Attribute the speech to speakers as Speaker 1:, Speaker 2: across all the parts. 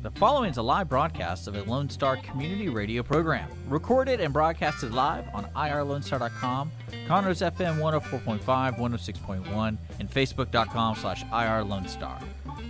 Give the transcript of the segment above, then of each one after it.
Speaker 1: The following is a live broadcast of a Lone Star community radio program, recorded and broadcasted live on irlonestar.com, Conroe's FM 104.5, 106.1, and facebook.com/irlonestar.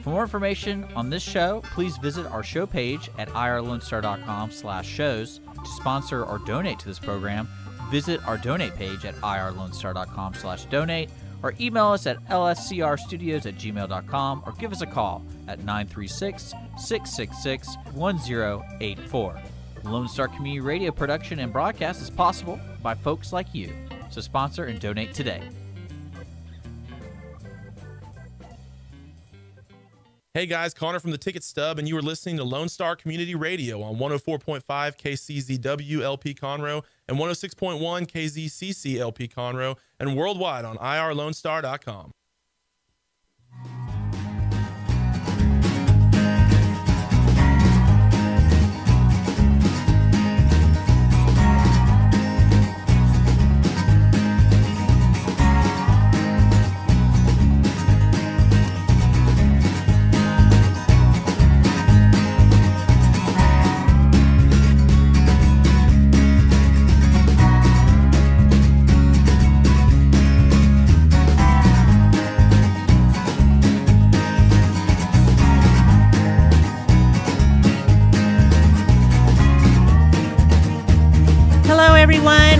Speaker 1: For more information on this show, please visit our show page at irlonestar.com/shows. To sponsor or donate to this program, visit our donate page at irlonestar.com/donate, or email us at lscrstudios@gmail.com, or give us a call at 936-666-1084. Lone Star Community Radio production and broadcast is possible by folks like you. So sponsor and donate today.
Speaker 2: Hey guys, Connor from the Ticket Stub, and you are listening to Lone Star Community Radio on 104.5 KCZW LP Conroe and 106.1 KZCC LP Conroe, and worldwide on irlonestar.com.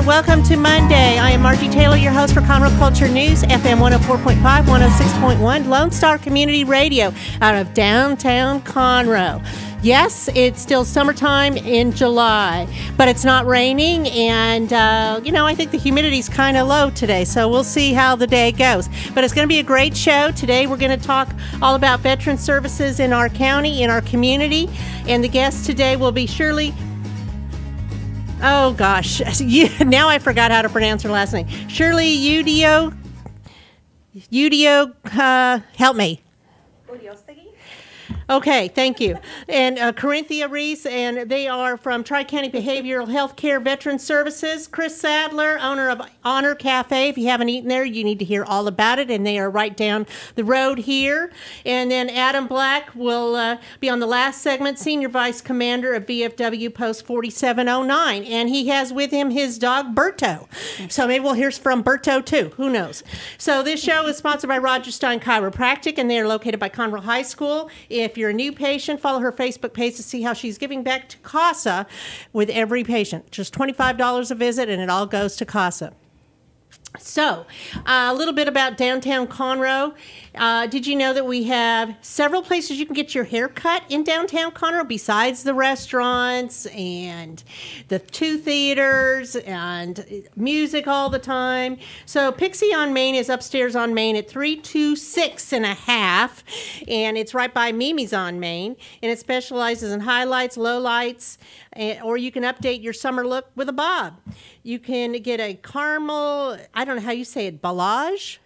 Speaker 3: Welcome to Monday. I am Margie Taylor, your host for Conroe Culture News, FM 104.5, 106.1, Lone Star Community Radio out of downtown Conroe. Yes, it's still summertime in July, but it's not raining, and, I think the humidity's kind of low today, so we'll see how the day goes. But it's going to be a great show. Today we're going to talk all about veteran services in our county, in our community, and the guest today will be Shirley. Oh, gosh. Now I forgot how to pronounce her last name. Shirley help me. Uriostegui? Okay, thank you. And Corynthia, Reece, and they are from Tri-County Behavioral Health Care Veteran Services. Chris Sadler, owner of Honor Cafe. If you haven't eaten there, you need to hear all about it, and they are right down the road here. And then Adam Black will be on the last segment, Senior Vice Commander of VFW Post 07.20.2020, and he has with him his dog, Berto. So maybe we'll hear from Berto, too. Who knows? So this show is sponsored by Roger Stein Chiropractic, and they are located by Conroe High School. If you're a new patient, follow her Facebook page to see how she's giving back to CASA with every patient. Just $25 a visit, and it all goes to CASA. So, a little bit about downtown Conroe. Did you know that we have several places you can get your hair cut in downtown Conroe besides the restaurants and the two theaters and music all the time? So, Pixie on Main is upstairs on Main at 326 and a half, and it's right by Mimi's on Main, and it specializes in highlights, lowlights, or you can update your summer look with a bob. You can get a caramel, I don't know how you say it, balayage,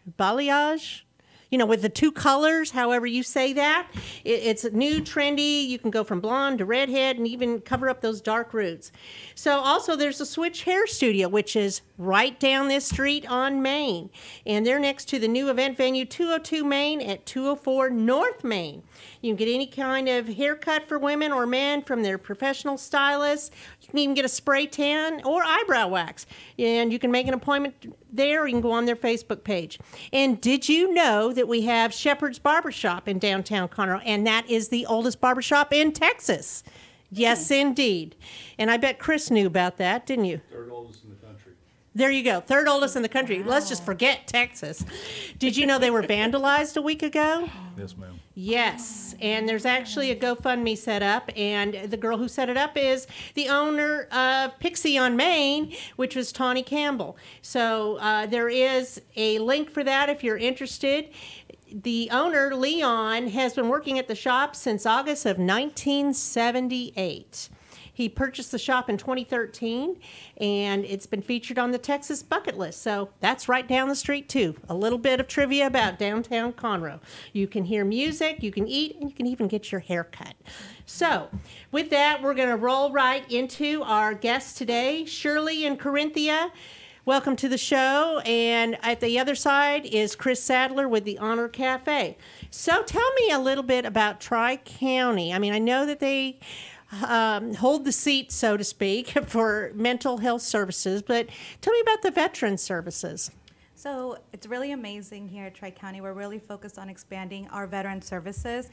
Speaker 3: with the two colors, however you say that. It's new, trendy. You can go from blonde to redhead and even cover up those dark roots. So also there's a Switch Hair Studio, which is right down this street on Main. And they're next to the new event venue, 202 Main at 204 North Main. You can get any kind of haircut for women or men from their professional stylists. You can even get a spray tan or eyebrow wax. And you can make an appointment there, or you can go on their Facebook page. And did you know that we have Shepherd's Barbershop in downtown Conroe, and that is the oldest barbershop in Texas? Yes, indeed. And I bet Chris knew about that, didn't you?
Speaker 4: Third oldest in the country.
Speaker 3: There you go. Third oldest in the country. Wow. Let's just forget Texas. Did you know they were vandalized a week ago?
Speaker 4: Yes, ma'am.
Speaker 3: Yes. And there's actually a GoFundMe set up, and the girl who set it up is the owner of Pixie on Main, which was Tawny Campbell. So there is a link for that if you're interested. The owner, Leon, has been working at the shop since August of 1978. He purchased the shop in 2013, and it's been featured on the Texas bucket list. So that's right down the street, too. A little bit of trivia about downtown Conroe. You can hear music, you can eat, and you can even get your hair cut. So with that, we're going to roll right into our guests today, Shirley and Corynthia. Welcome to the show. And at the other side is Chris Sadler with the Honor Cafe. So tell me a little bit about Tri-County. I mean, I know that they hold the seat, so to speak, for mental health services, but tell me about the veteran services.
Speaker 4: So it's really amazing here at Tri-County. We're really focused on expanding our veteran services.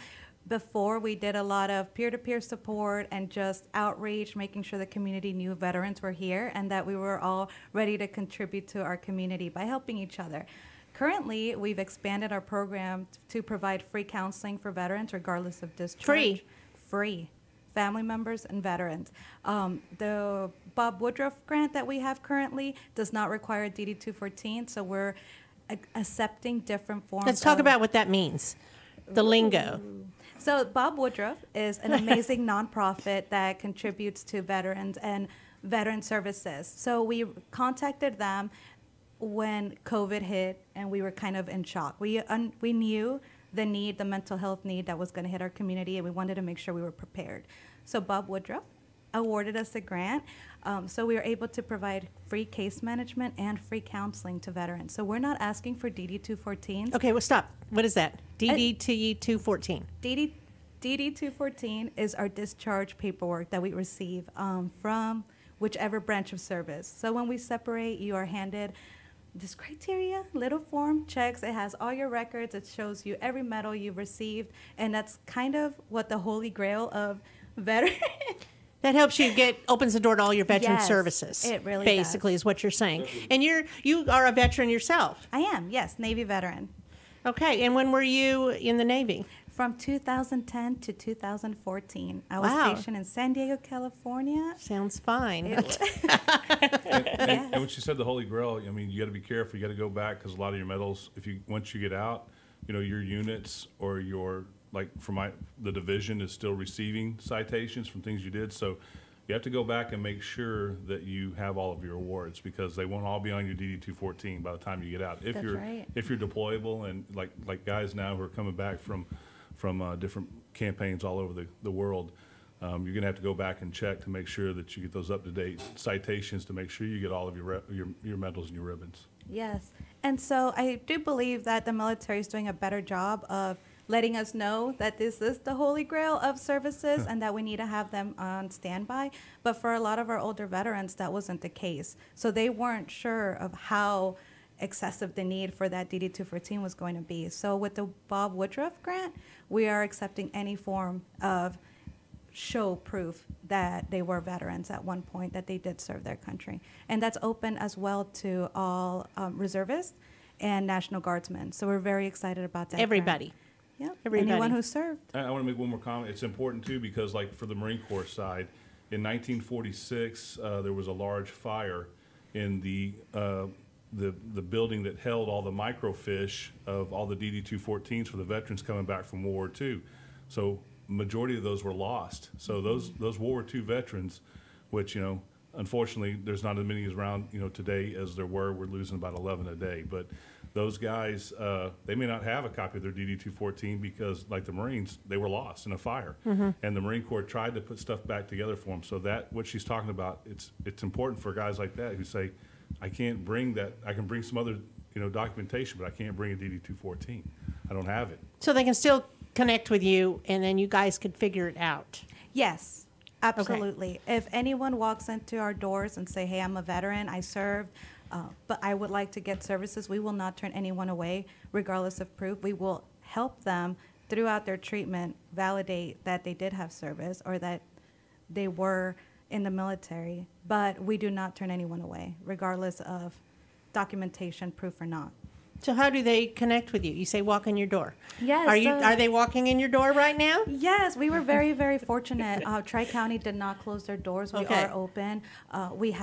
Speaker 4: Before, we did a lot of peer-to-peer support and just outreach, making sure the community knew veterans were here and that we were all ready to contribute to our community by helping each other. Currently, we've expanded our program to provide free counseling for veterans regardless of discharge. Free. Family members and veterans. The Bob Woodruff grant that we have currently does not require DD-214, so we're accepting different forms.
Speaker 3: Let's talk about what that means, the lingo.
Speaker 4: So Bob Woodruff is an amazing nonprofit that contributes to veterans and veteran services. So we contacted them when COVID hit, and we were kind of in shock. We knew the need, the mental health need that was going to hit our community, and we wanted to make sure we were prepared. So Bob Woodruff awarded us a grant, so we were able to provide free case management and free counseling to veterans. So we're not asking for DD-214s.
Speaker 3: Okay, well, stop. What is that? DD-214.
Speaker 4: DD-214 is our discharge paperwork that we receive from whichever branch of service. So when we separate, you are handed this criteria, little form, checks. It has all your records. It shows you every medal you've received. And that's kind of what the holy grail of veteran.
Speaker 3: That helps you opens the door to all your veteran
Speaker 4: Yes,
Speaker 3: services.
Speaker 4: it really
Speaker 3: basically
Speaker 4: does.
Speaker 3: is what you're saying. And you are a veteran yourself.
Speaker 4: I am, yes, Navy veteran.
Speaker 3: Okay, and when were you in the Navy?
Speaker 4: From 2010 to 2014. I was
Speaker 3: Wow.
Speaker 4: stationed in San Diego, California.
Speaker 3: Sounds fine.
Speaker 5: And when she said the Holy Grail, I mean, you got to be careful. You got to go back because a lot of your medals, once you get out, your units or the division is still receiving citations from things you did. So you have to go back and make sure that you have all of your awards because they won't all be on your DD-214 by the time you get out. If
Speaker 4: That's right.
Speaker 5: If you're deployable and like guys now who are coming back from different campaigns all over the world, you're going to have to go back and check to make sure that you get those up-to-date citations to make sure you get all of your medals and your ribbons.
Speaker 4: Yes. And so I do believe that the military is doing a better job of letting us know that this is the holy grail of services and that we need to have them on standby. But for a lot of our older veterans, that wasn't the case. So they weren't sure of how excessive the need for that DD-214 was going to be. So with the Bob Woodruff grant, we are accepting any form of show proof that they were veterans at one point, that they did serve their country. And that's open as well to all reservists and National Guardsmen. So we're very excited about that.
Speaker 3: Everybody.
Speaker 4: Grant. Yep.
Speaker 3: Everybody.
Speaker 4: Anyone who served.
Speaker 5: I want to make one more comment. It's important too because, like for the Marine Corps side, in 1946 there was a large fire in the building that held all the microfiche of all the DD-214s for the veterans coming back from World War II. So majority of those were lost. So those World War II veterans, which unfortunately there's not as many around today as there were. We're losing about 11 a day, but those guys, they may not have a copy of their DD-214 because, like the Marines, they were lost in a fire. Mm-hmm. And the Marine Corps tried to put stuff back together for them. So that, what she's talking about, it's important for guys like that who say, I can't bring that. I can bring some other, documentation, but I can't bring a DD-214. I don't have it.
Speaker 3: So they can still connect with you, and then you guys could figure it out.
Speaker 4: Yes, absolutely. Okay. If anyone walks into our doors and say, hey, I'm a veteran, I served, but I would like to get services, we will not turn anyone away, regardless of proof. We will help them throughout their treatment validate that they did have service or that they were in the military, but we do not turn anyone away, regardless of documentation, proof or not.
Speaker 3: So how do they connect with you? You say walk in your door.
Speaker 4: Yes.
Speaker 3: Are they walking in your door right now?
Speaker 4: Yes, we were very, very fortunate. Tri-County did not close their doors. We are open. We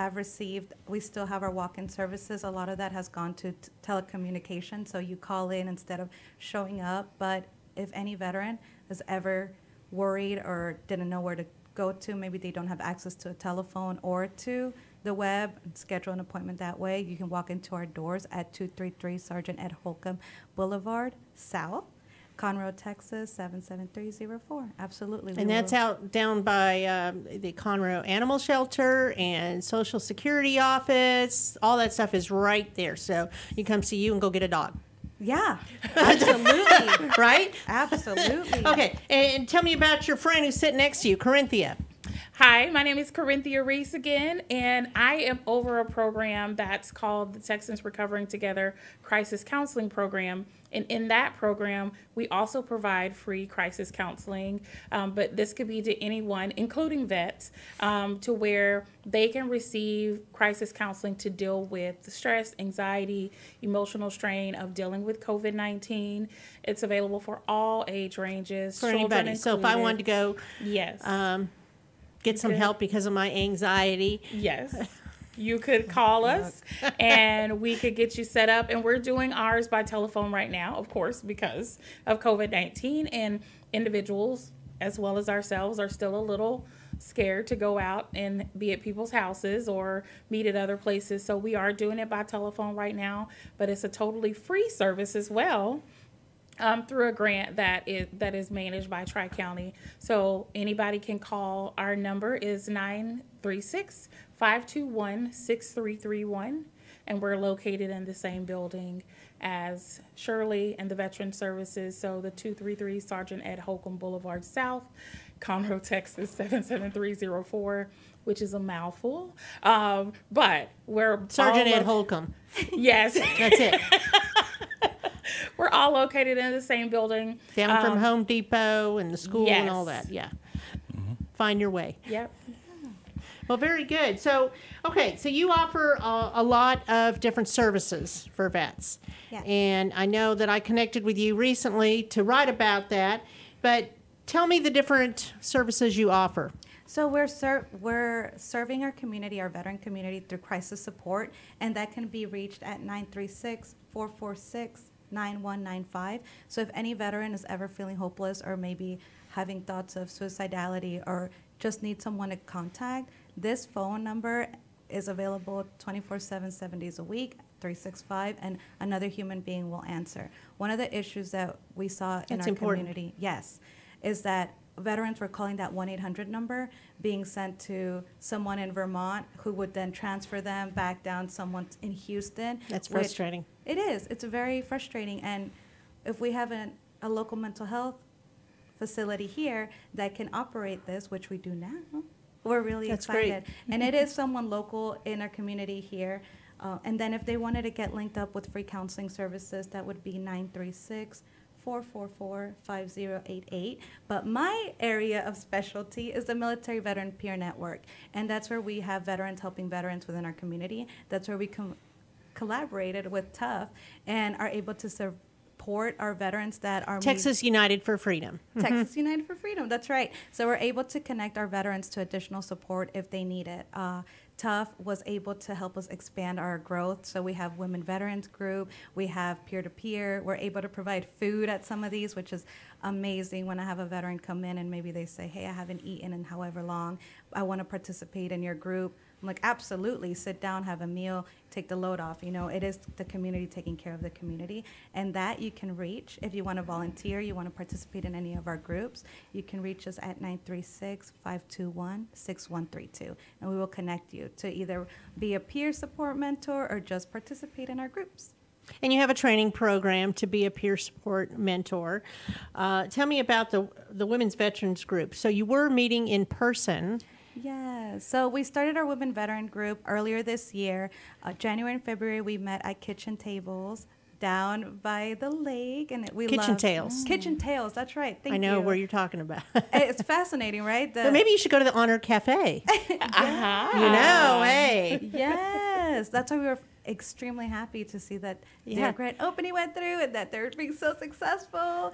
Speaker 4: still have our walk-in services. A lot of that has gone to telecommunication, so you call in instead of showing up. But if any veteran is ever worried or didn't know where to go to, maybe they don't have access to a telephone or to the web, and schedule an appointment that way, you can walk into our doors at 233 Sergeant Ed Holcomb Boulevard South, Conroe, Texas, 77304. Absolutely.
Speaker 3: And that's out down by the Conroe Animal Shelter and Social Security Office. All that stuff is right there. So you come see you and go get a dog.
Speaker 4: Yeah, absolutely.
Speaker 3: Right?
Speaker 4: Absolutely.
Speaker 3: Okay, and tell me about your friend who's sitting next to you, Corynthia.
Speaker 6: Hi, my name is Corynthia Reece again, and I am over a program that's called the Texans Recovering Together Crisis Counseling Program. And in that program, we also provide free crisis counseling, but this could be to anyone, including vets, to where they can receive crisis counseling to deal with the stress, anxiety, emotional strain of dealing with COVID-19. It's available for all age ranges.
Speaker 3: For anybody. So if I wanted to go
Speaker 6: yes.
Speaker 3: Get some help because of my anxiety.
Speaker 6: Yes. You could call us and we could get you set up. And we're doing ours by telephone right now, of course, because of COVID-19. And individuals, as well as ourselves, are still a little scared to go out and be at people's houses or meet at other places. So we are doing it by telephone right now, but it's a totally free service as well. Through a grant that is managed by Tri-County. So anybody can call. Our number is 936-521-6331, and we're located in the same building as Shirley and the Veteran Services. So the 233 Sergeant Ed Holcomb Boulevard South, Conroe, Texas 77304, which is a mouthful. But we're
Speaker 3: Sergeant Ed Holcomb.
Speaker 6: Yes.
Speaker 3: That's it.
Speaker 6: We're all located in the same building.
Speaker 3: Down from Home Depot and the school
Speaker 6: yes.
Speaker 3: and all that, yeah. Find your way.
Speaker 6: Yep.
Speaker 3: Well, very good. So, okay, so you offer a lot of different services for vets.
Speaker 4: Yes.
Speaker 3: And I know that I connected with you recently to write about that, but tell me the different services you offer.
Speaker 4: So we're serving our community, our veteran community, through crisis support, and that can be reached at 936-446-9195. So if any veteran is ever feeling hopeless or maybe having thoughts of suicidality or just need someone to contact, this phone number is available 24/7, 7 days a week, 365, and another human being will answer. One of the issues that we saw in our community, yes, is that veterans were calling that 1-800 number, being sent to someone in Vermont who would then transfer them back down someone in Houston.
Speaker 3: That's frustrating.
Speaker 4: It is. It's very frustrating. And if we have a local mental health facility here that can operate this, which we do now, we're really excited.
Speaker 3: Great.
Speaker 4: And it is someone local in our community here. And then if they wanted to get linked up with free counseling services, that would be 936-444-5088. But my area of specialty is the Military Veteran Peer Network. And that's where we have veterans helping veterans within our community. That's where we collaborated with TUF and are able to support our veterans that are
Speaker 3: Texas United for Freedom.
Speaker 4: Texas United for Freedom, that's right. So we're able to connect our veterans to additional support if they need it. TUF was able to help us expand our growth. So we have Women Veterans Group, we have peer-to-peer. We're able to provide food at some of these, which is amazing when I have a veteran come in and maybe they say, hey, I haven't eaten in however long. I want to participate in your group. I'm like, absolutely, sit down, have a meal, take the load off. You know, it is the community taking care of the community. And that you can reach if you want to volunteer, you want to participate in any of our groups, you can reach us at 936-521-6132. And we will connect you to either be a peer support mentor or just participate in our groups.
Speaker 3: And you have a training program to be a peer support mentor. Tell me about the Women's Veterans Group. So you were meeting in person.
Speaker 4: Yeah, so we started our Women Veteran Group earlier this year. January and February, we met at Kitchen Tables down by the lake. And we
Speaker 3: Kitchen Tales.
Speaker 4: Kitchen Tales, that's right. Thank you.
Speaker 3: I know where you're talking about.
Speaker 4: It's fascinating, right?
Speaker 3: But maybe you should go to the Honor Cafe.
Speaker 4: Yeah.
Speaker 3: You know, hey.
Speaker 4: Yes, that's why we were extremely happy to see that their grand opening went through and that they're being so successful.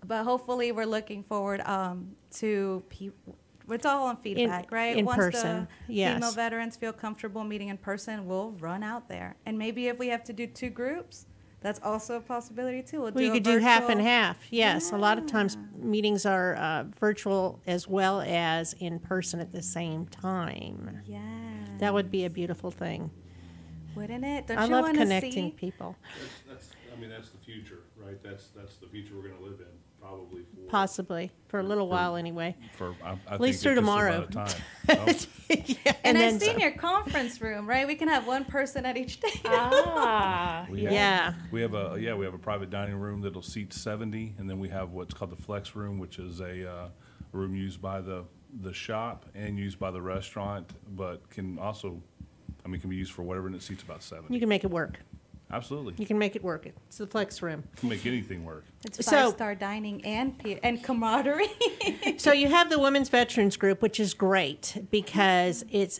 Speaker 4: But hopefully we're looking forward to people. It's all on feedback, right?
Speaker 3: In
Speaker 4: Once
Speaker 3: person,
Speaker 4: the
Speaker 3: yes.
Speaker 4: female veterans feel comfortable meeting in person, we'll run out there. And maybe if we have to do 2 groups, that's also a possibility too.
Speaker 3: Well, you could do half and half. Yes, yeah. A lot of times meetings are virtual as well as in person at the same time.
Speaker 4: Yeah.
Speaker 3: That would be a beautiful thing.
Speaker 4: Wouldn't it? Don't
Speaker 3: I
Speaker 4: you
Speaker 3: love
Speaker 4: want to
Speaker 3: connecting
Speaker 4: see
Speaker 3: people.
Speaker 5: That's the future, right? That's the future we're going to live in, probably
Speaker 3: Possibly for a little while anyway.
Speaker 5: I
Speaker 3: At least through tomorrow.
Speaker 4: And
Speaker 3: then
Speaker 4: I've seen your conference room, right? We can have one person at each table.
Speaker 5: We have a private dining room that'll seat 70, and then we have what's called the flex room, which is a room used by the shop and used by the restaurant, but can also, can be used for whatever, and it seats about 70.
Speaker 3: You can make it work.
Speaker 5: Absolutely.
Speaker 3: You can make it work. It's the flex room.
Speaker 5: Can make anything work.
Speaker 4: It's five-star dining and camaraderie.
Speaker 3: So you have the Women's Veterans Group, which is great because it's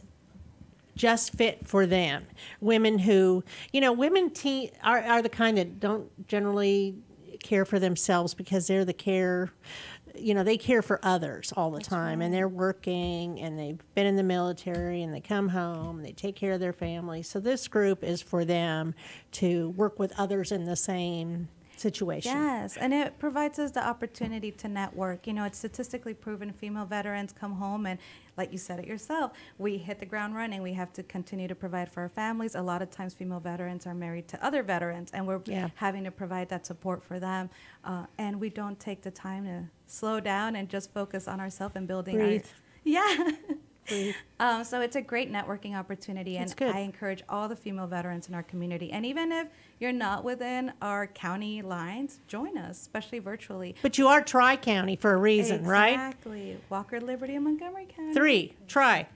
Speaker 3: just fit for them. Women who, women are the kind that don't generally care for themselves because they're the they care for others all the time,
Speaker 4: right.
Speaker 3: And they're working, and they've been in the military, and they come home, and they take care of their family. So this group is for them to work with others in the same situation.
Speaker 4: Yes, and it provides us the opportunity to network. It's statistically proven female veterans come home and, like you said it yourself, we hit the ground running. We have to continue to provide for our families. A lot of times female veterans are married to other veterans, and we're having to provide that support for them. And we don't take the time to slow down and just focus on ourselves and building
Speaker 3: Breathe.
Speaker 4: So it's a great networking opportunity, and I encourage all the female veterans in our community. And even if you're not within our county lines, join us, especially virtually.
Speaker 3: But you are Tri-County for a reason, right?
Speaker 4: Exactly. Walker, Liberty, and Montgomery County.
Speaker 3: 3, Tri.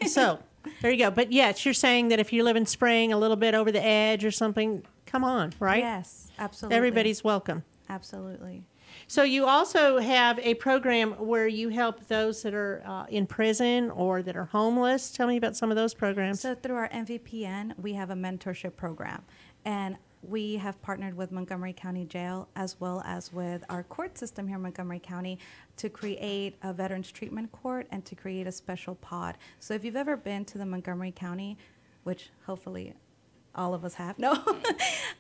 Speaker 3: So there you go. But yes, you're saying that if you live in Spring, a little bit over the edge or something, come on, right?
Speaker 4: Yes, absolutely.
Speaker 3: Everybody's welcome.
Speaker 4: Absolutely.
Speaker 3: So you also have a program where you help those that are in prison or that are homeless. Tell me about some of those programs.
Speaker 4: So through our MVPN, we have a mentorship program. And we have partnered with Montgomery County Jail as well as with our court system here in Montgomery County to create a veterans treatment court and to create a special pod. So if you've ever been to the Montgomery County, which hopefully all of us have,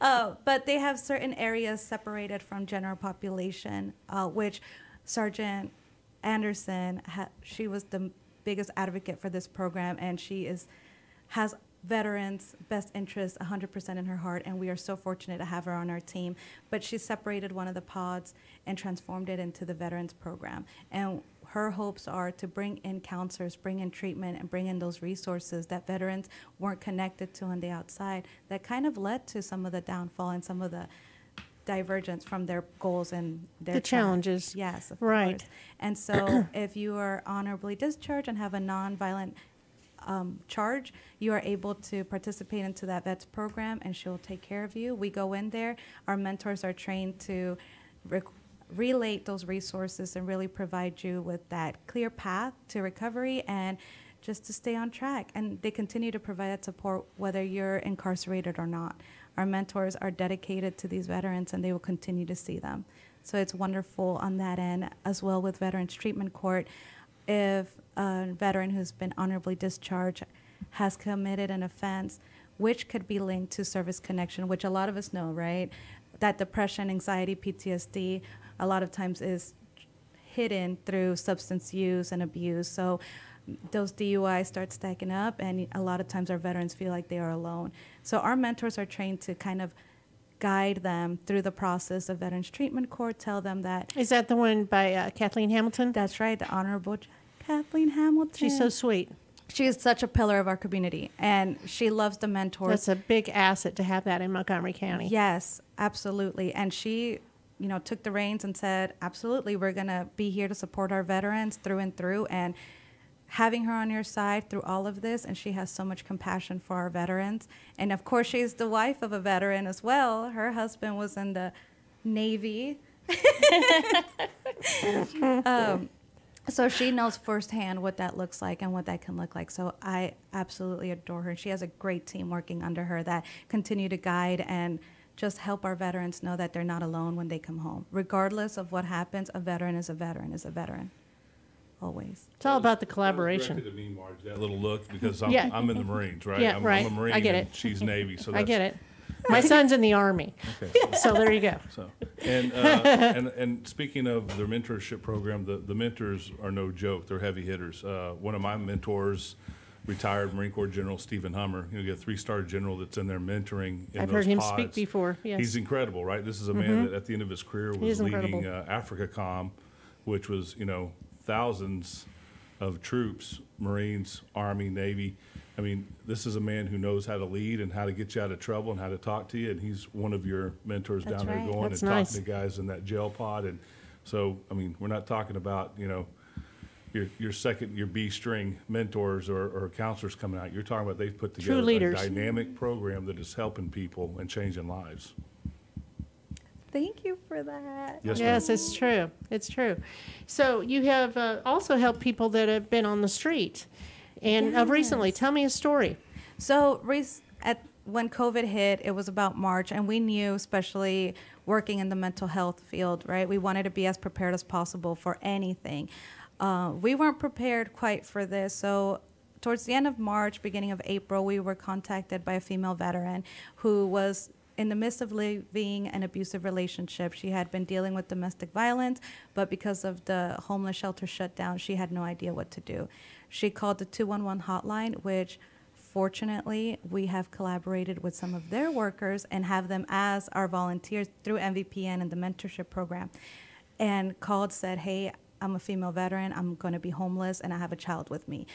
Speaker 4: but they have certain areas separated from general population, which Sergeant Anderson, she was the biggest advocate for this program, and she has veterans' best interests 100% in her heart, and we are so fortunate to have her on our team. But she separated one of the pods and transformed it into the veterans program. And her hopes are to bring in counselors, bring in treatment, and bring in those resources that veterans weren't connected to on the outside that kind of led to some of the downfall and some of the divergence from their goals and their
Speaker 3: challenges.
Speaker 4: Yes, of
Speaker 3: right.
Speaker 4: course. And so if you are honorably discharged and have a nonviolent charge, you are able to participate into that VETS program, and she'll take care of you. We go in there. Our mentors are trained to relate those resources and really provide you with that clear path to recovery and just to stay on track. And they continue to provide that support whether you're incarcerated or not. Our mentors are dedicated to these veterans, and they will continue to see them. So it's wonderful on that end, as well with Veterans Treatment Court. If a veteran who's been honorably discharged has committed an offense, which could be linked to service connection, which a lot of us know, right? That depression, anxiety, PTSD, a lot of times is hidden through substance use and abuse. So those DUIs start stacking up, and a lot of times our veterans feel like they are alone. So our mentors are trained to kind of guide them through the process of Veterans Treatment Court, tell them that.
Speaker 3: Is that the one by Kathleen Hamilton?
Speaker 4: That's right, the Honorable Kathleen Hamilton.
Speaker 3: She's so sweet.
Speaker 4: She is such a pillar of our community, and she loves the mentors.
Speaker 3: That's a big asset to have that in Montgomery County.
Speaker 4: Yes, absolutely. And she, took the reins and said, absolutely, we're going to be here to support our veterans through and through. And having her on your side through all of this, and she has so much compassion for our veterans. And of course, she's the wife of a veteran as well. Her husband was in the Navy. So she knows firsthand what that looks like and what that can look like. So I absolutely adore her. She has a great team working under her that continue to guide and just help our veterans know that they're not alone when they come home. Regardless of what happens, a veteran is a veteran is a veteran. Always.
Speaker 3: It's all about the collaboration.
Speaker 5: Directed to me, Margie, that little look, because I'm in the Marines, right?
Speaker 3: Yeah, right.
Speaker 5: I'm a Marine.
Speaker 3: I get it.
Speaker 5: And she's Navy, so
Speaker 3: I get it. My son's in the Army.
Speaker 5: Okay.
Speaker 3: So there you go.
Speaker 5: So, and speaking of the mentorship program, the mentors are no joke. They're heavy hitters. One of my mentors retired Marine Corps General Stephen Hummer. You get a 3-star general that's in there mentoring in
Speaker 3: I've
Speaker 5: those
Speaker 3: heard him
Speaker 5: pods.
Speaker 3: speak before. Yes.
Speaker 5: He's incredible, right? This is a man that at the end of his career was leading AfricaCom, which was, thousands of troops, Marines, Army, Navy. I mean, this is a man who knows how to lead and how to get you out of trouble and how to talk to you. And he's one of your mentors down there going and talking to guys in that jail pod. And so, I mean, we're not talking about, your B string mentors or counselors coming out. You're talking about they've put together a dynamic program that is helping people and changing lives.
Speaker 4: Thank you for that.
Speaker 3: Yes, it's true. It's true. So you have also helped people that have been on the street. And of recently, tell me a story.
Speaker 4: So when COVID hit, it was about March, and we knew, especially working in the mental health field, right? We wanted to be as prepared as possible for anything. We weren't prepared quite for this. So towards the end of March, beginning of April, we were contacted by a female veteran who was in the midst of living an abusive relationship. She had been dealing with domestic violence, but because of the homeless shelter shutdown, she had no idea what to do. She called the 211 hotline, which fortunately we have collaborated with some of their workers and have them as our volunteers through MVPN and the Mentorship Program, and called, said, hey, I'm a female veteran, I'm going to be homeless, and I have a child with me.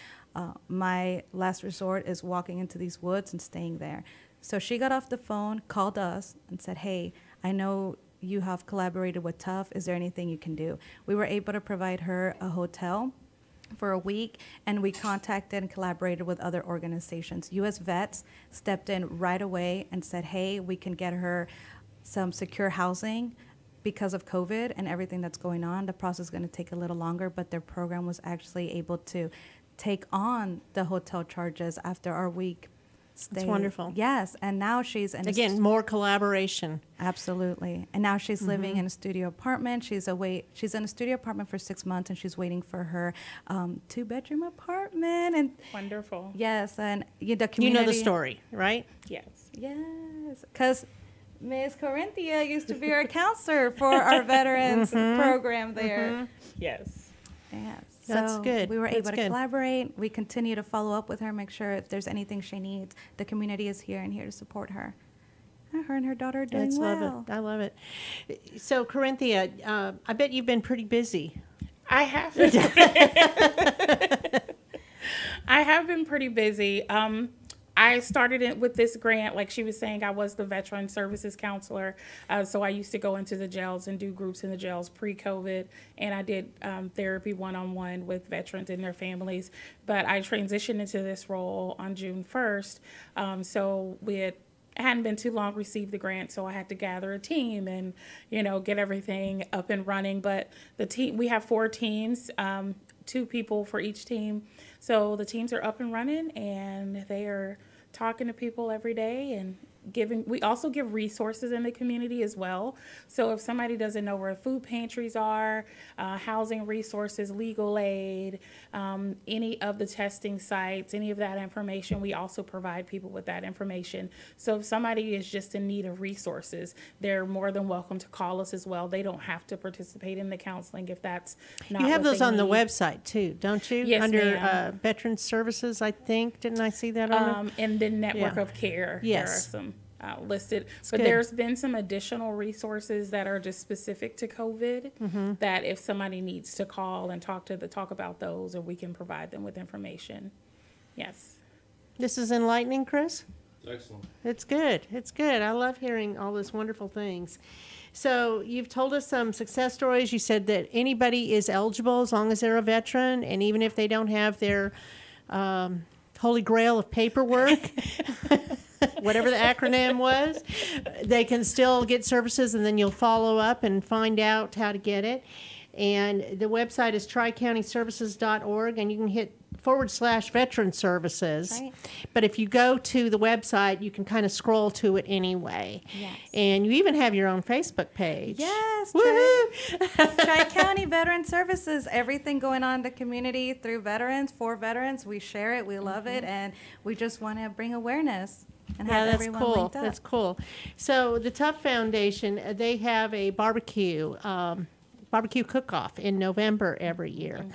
Speaker 4: My last resort is walking into these woods and staying there. So she got off the phone, called us, and said, hey, I know you have collaborated with Tough. Is there anything you can do? We were able to provide her a hotel for a week, and we contacted and collaborated with other organizations. U.S. Vets stepped in right away and said, hey, we can get her some secure housing. Because of COVID and everything that's going on, the process is going to take a little longer, but their program was actually able to take on the hotel charges after our week stay.
Speaker 3: That's wonderful.
Speaker 4: Yes, and now she's in
Speaker 3: more collaboration.
Speaker 4: Absolutely. And now she's living in a studio apartment. She's in a studio apartment for 6 months, and she's waiting for her 2-bedroom apartment. And
Speaker 6: wonderful.
Speaker 4: Yes, and the community.
Speaker 3: You know the story, right?
Speaker 6: Yes.
Speaker 4: Yes, because Ms. Corynthia used to be our counselor for our veterans program there.
Speaker 6: Yes.
Speaker 4: Yes.
Speaker 3: That's good.
Speaker 4: We were able to
Speaker 3: good.
Speaker 4: collaborate. We continue to follow up with her, make sure if there's anything she needs, the community is here and here to support her. And her and her daughter are doing well.
Speaker 3: Love it. I love it. So, Corynthia, I bet you've been pretty busy.
Speaker 6: I have. I have been pretty busy. I started it with this grant, like she was saying. I was the veteran services counselor, so I used to go into the jails and do groups in the jails pre-COVID, and I did therapy one-on-one with veterans and their families. But I transitioned into this role on June 1st, so I hadn't been too long received the grant, so I had to gather a team and get everything up and running. But the team, we have 4 teams, 2 people for each team, so the teams are up and running, and they are talking to people every day and we also give resources in the community as well. So if somebody doesn't know where food pantries are, housing resources, legal aid, any of the testing sites, any of that information, we also provide people with that information. So if somebody is just in need of resources, they're more than welcome to call us as well. They don't have to participate in the counseling if that's not.
Speaker 3: You have
Speaker 6: what
Speaker 3: those
Speaker 6: they
Speaker 3: on the
Speaker 6: need.
Speaker 3: website too, don't you?
Speaker 6: Yes,
Speaker 3: Under
Speaker 6: ma'am.
Speaker 3: Veterans Services, I think. Didn't I see that on
Speaker 6: And the network of care.
Speaker 3: Yes.
Speaker 6: There are some listed. But
Speaker 3: good.
Speaker 6: there's been some additional resources that are just specific to COVID that if somebody needs to call and talk about those, or we can provide them with information. Yes.
Speaker 3: This is enlightening, Chris?
Speaker 5: Excellent.
Speaker 3: It's good. It's good. I love hearing all these wonderful things. So you've told us some success stories. You said that anybody is eligible as long as they're a veteran, and even if they don't have their holy grail of paperwork, whatever the acronym was, they can still get services, and then you'll follow up and find out how to get it. And the website is tricountyservices.org, and you can hit /veteran services.
Speaker 4: Right.
Speaker 3: But if you go to the website, you can kind of scroll to it anyway.
Speaker 4: Yes.
Speaker 3: And you even have your own Facebook page.
Speaker 4: Yes,
Speaker 3: Woohoo!
Speaker 4: Tri-County Veteran Services, everything going on in the community through veterans, for veterans. We share it, we love it, and we just want to bring awareness and have
Speaker 3: that's
Speaker 4: everyone
Speaker 3: cool.
Speaker 4: linked up.
Speaker 3: That's cool. So the Tough Foundation, they have a barbecue barbecue cook-off in November every year.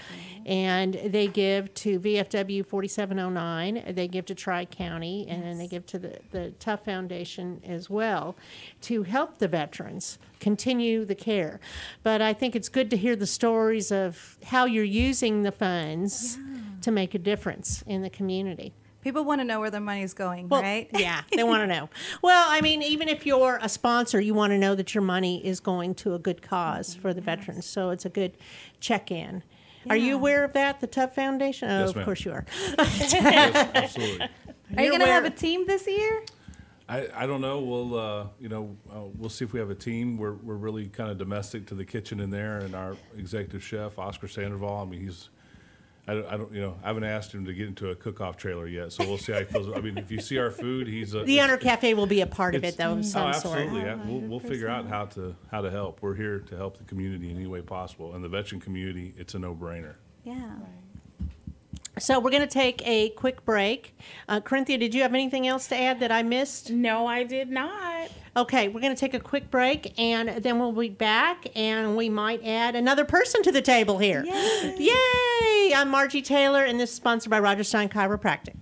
Speaker 3: And they give to VFW 4709, they give to Tri-County, and then they give to the Tough Foundation as well to help the veterans continue the care. But I think it's good to hear the stories of how you're using the funds to make a difference in the community.
Speaker 4: People want to know where their money's going,
Speaker 3: Well,
Speaker 4: right?
Speaker 3: Yeah, they want to know. Well, I mean, even if you're a sponsor, you want to know that your money is going to a good cause for the veterans. So it's a good check-in. Are you aware of that, the Tough Foundation? Oh,
Speaker 5: Yes,
Speaker 3: of
Speaker 5: ma'am.
Speaker 3: course you are.
Speaker 5: Yes, absolutely.
Speaker 4: Are you going to have a team this year?
Speaker 5: I don't know. We'll see if we have a team. We're really kind of domestic to the kitchen in there, and our executive chef, Oscar Sandoval. I mean, I haven't asked him to get into a cook-off trailer yet, so we'll see how he feels. I mean, if you see our food,
Speaker 3: The Honor Cafe will be a part of it, though, of some sort.
Speaker 5: absolutely. Yeah, we'll figure out how to help. We're here to help the community in any way possible, and the veteran community, it's a no-brainer.
Speaker 4: Yeah.
Speaker 3: So we're going to take a quick break. Corynthia, did you have anything else to add that I missed?
Speaker 6: No, I did not.
Speaker 3: Okay, we're going to take a quick break, and then we'll be back, and we might add another person to the table here.
Speaker 4: Yay!
Speaker 3: Yay! I'm Margie Taylor, and this is sponsored by Roger Stein Chiropractic.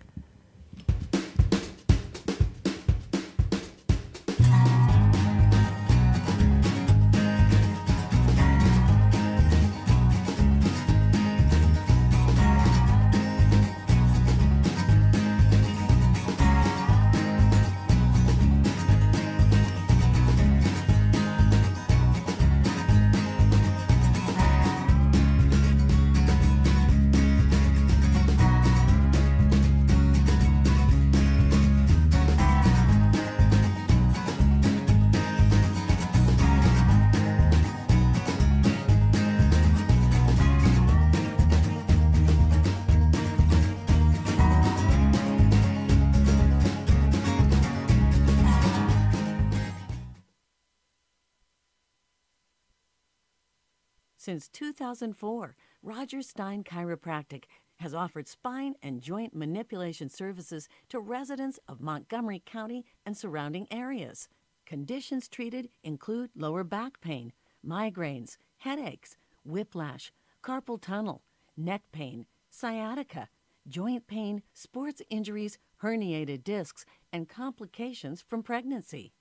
Speaker 7: Since 2004, Roger Stein Chiropractic has offered spine and joint manipulation services to residents of Montgomery County and surrounding areas. Conditions treated include lower back pain, migraines, headaches, whiplash, carpal tunnel, neck pain, sciatica, joint pain, sports injuries, herniated discs, and complications from pregnancy.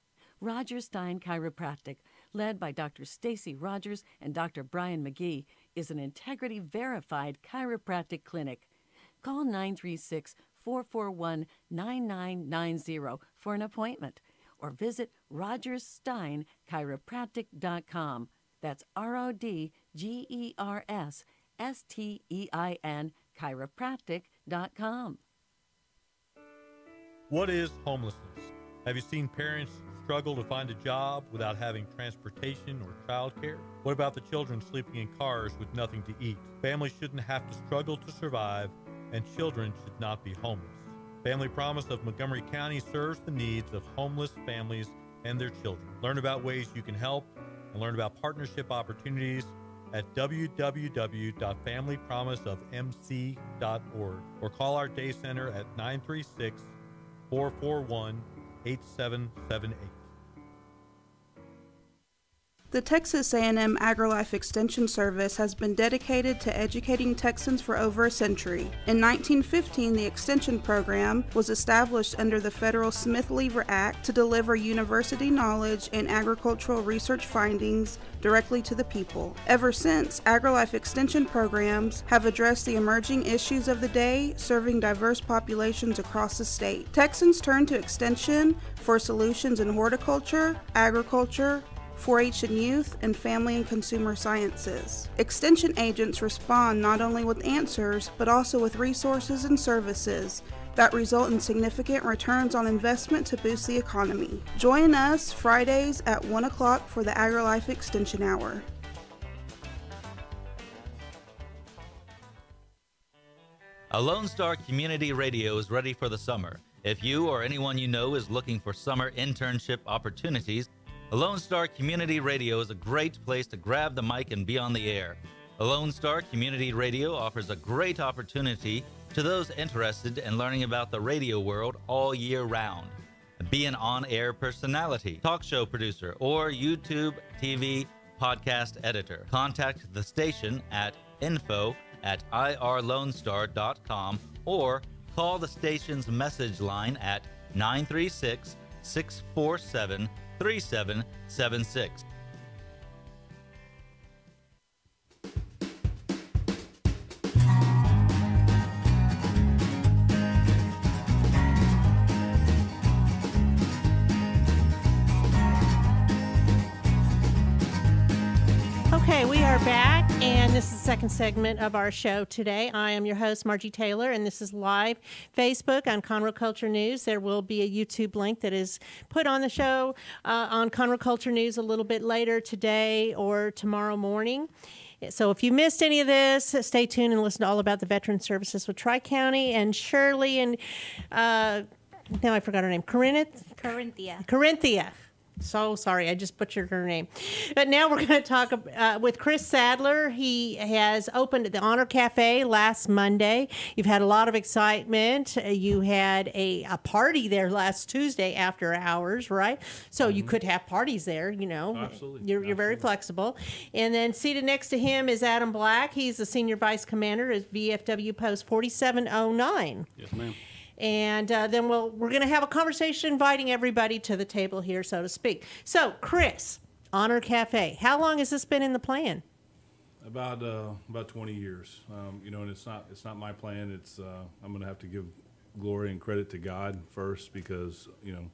Speaker 7: Roger Stein Chiropractic, led by Dr. Stacy Rogers and Dr. Brian McGee, is an integrity-verified chiropractic clinic. Call 936-441-9990 for an appointment, or visit rogerssteinchiropractic.com. That's RODGERSSTEIN chiropractic.com.
Speaker 8: What is homelessness? Have you seen parents struggle to find a job without having transportation or childcare? What about the children sleeping in cars with nothing to eat? Families shouldn't have to struggle to survive, and children should not be homeless. Family Promise of Montgomery County serves the needs of homeless families and their children. Learn about ways you can help and learn about partnership opportunities at www.familypromiseofmc.org or call our day center at 936-441-8778.
Speaker 9: The Texas A&M AgriLife Extension Service has been dedicated to educating Texans for over a century. In 1915, the Extension Program was established under the federal Smith-Lever Act to deliver university knowledge and agricultural research findings directly to the people. Ever since, AgriLife Extension programs have addressed the emerging issues of the day, serving diverse populations across the state. Texans turn to Extension for solutions in horticulture, agriculture, 4-H and youth, and family and consumer sciences. Extension agents respond not only with answers, but also with resources and services that result in significant returns on investment to boost the economy. Join us Fridays at 1 o'clock for the AgriLife Extension Hour.
Speaker 10: A Lone Star Community Radio is ready for the summer. If you or anyone you know is looking for summer internship opportunities, a Lone Star Community Radio is a great place to grab the mic and be on the air. A Lone Star Community Radio offers a great opportunity to those interested in learning about the radio world all year round. Be an on-air personality, talk show producer, or YouTube, TV, podcast editor. Contact the station at info@irlonestar.com or call the station's message line at 936-647-3776.
Speaker 3: Okay, we are back, and this is the second segment of our show today. I am your host, Margie Taylor, and this is live Facebook on Conroe Culture News. There will be a YouTube link that is put on the show on Conroe Culture News a little bit later today or tomorrow morning. So if you missed any of this, stay tuned and listen to all about the Veteran Services with Tri-County and Shirley and, now I forgot her name, Corynthia. So sorry, I just butchered her name. But now we're going to talk with Chris Sadler. He has opened the Honor Cafe last Monday. You've had a lot of excitement. You had a party there last Tuesday after hours, right? So you could have parties there, you know.
Speaker 5: Absolutely.
Speaker 3: You're very flexible. And then seated next to him is Adam Black. He's the Senior Vice Commander at VFW Post 4709.
Speaker 11: Yes, ma'am.
Speaker 3: And then we're going to have a conversation inviting everybody to the table here, so to speak. So, Chris, Honor Cafe, how long has this been in the plan?
Speaker 5: About 20 years. You know, and it's not my plan. It's I'm going to have to give glory and credit to God first, because, you know,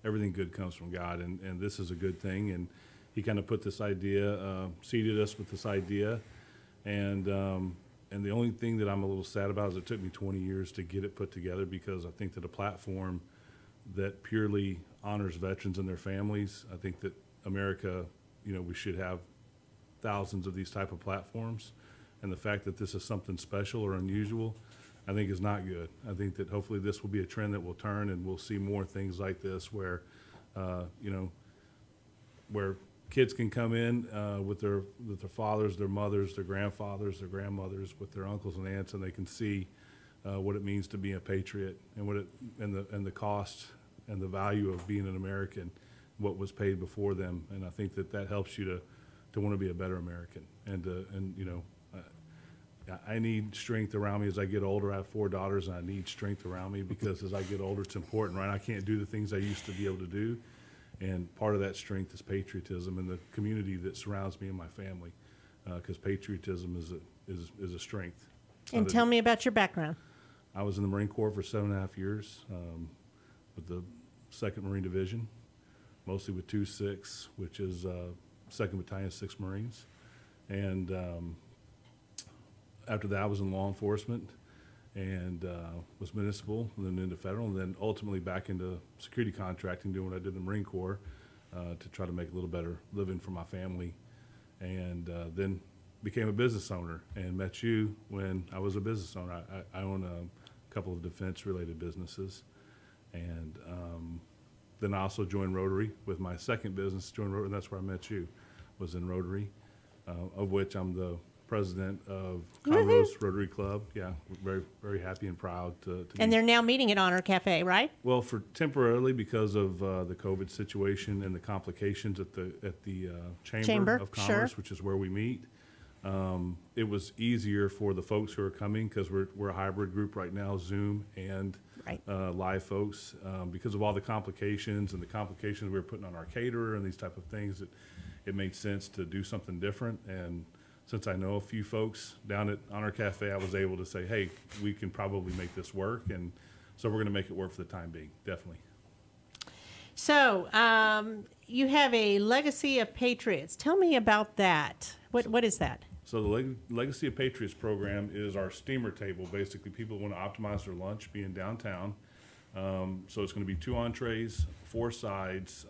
Speaker 5: everything good comes from God, and this is a good thing. And he kind of put this idea, seeded us with this idea, and the only thing that I'm a little sad about is it took me 20 years to get it put together, because I think that a platform that purely honors veterans and their families, I think that America, you know, we should have thousands of these type of platforms. And the fact that this is something special or unusual, I think is not good. I think that hopefully this will be a trend that will turn, and we'll see more things like this where, you know, where kids can come in with their fathers, their mothers, their grandfathers, their grandmothers, with their uncles and aunts, and they can see what it means to be a patriot, and and the cost and the value of being an American, what was paid before them. And I think that helps you to want to be a better American. And you know, I need strength around me as I get older. I have 4 daughters, and I need strength around me, because as I get older, it's important, right? I can't do the things I used to be able to do. And part of that strength is patriotism and the community that surrounds me and my family, because patriotism is a strength.
Speaker 3: And tell me about your background.
Speaker 5: I was in the Marine Corps for 7.5 years with the 2nd Marine Division, mostly with 2-6, which is 2nd Battalion, 6th Marines. And after that, I was in law enforcement, and was municipal, and then into federal, and then ultimately back into security contracting, doing what I did in the Marine Corps to try to make a little better living for my family. And then became a business owner, and met you when I was a business owner. I own a couple of defense-related businesses. And then I also joined Rotary with my second business, joined Rotary, and that's where I met you, was in Rotary, of which I'm the president of Conroe's Rotary Club. Yeah, we're very, very happy and proud to
Speaker 3: And they're now meeting at Honor Cafe, right?
Speaker 5: Well, for temporarily, because of the COVID situation and the complications at the Chamber of Commerce,
Speaker 3: sure,
Speaker 5: which is where we meet. It was easier for the folks who are coming, because we're a hybrid group right now, Zoom and live folks, because of all the complications and the complications we were putting on our caterer and these type of things. It made sense to do something different. And since I know a few folks down at Honor Cafe, I was able to say, hey, we can probably make this work. And so we're going to make it work for the time being, definitely.
Speaker 3: So you have a Legacy of Patriots. Tell me about that. What is that?
Speaker 5: So the Legacy of Patriots program is our steamer table. Basically, people want to optimize their lunch being downtown. So it's going to be 2 entrees, 4 sides,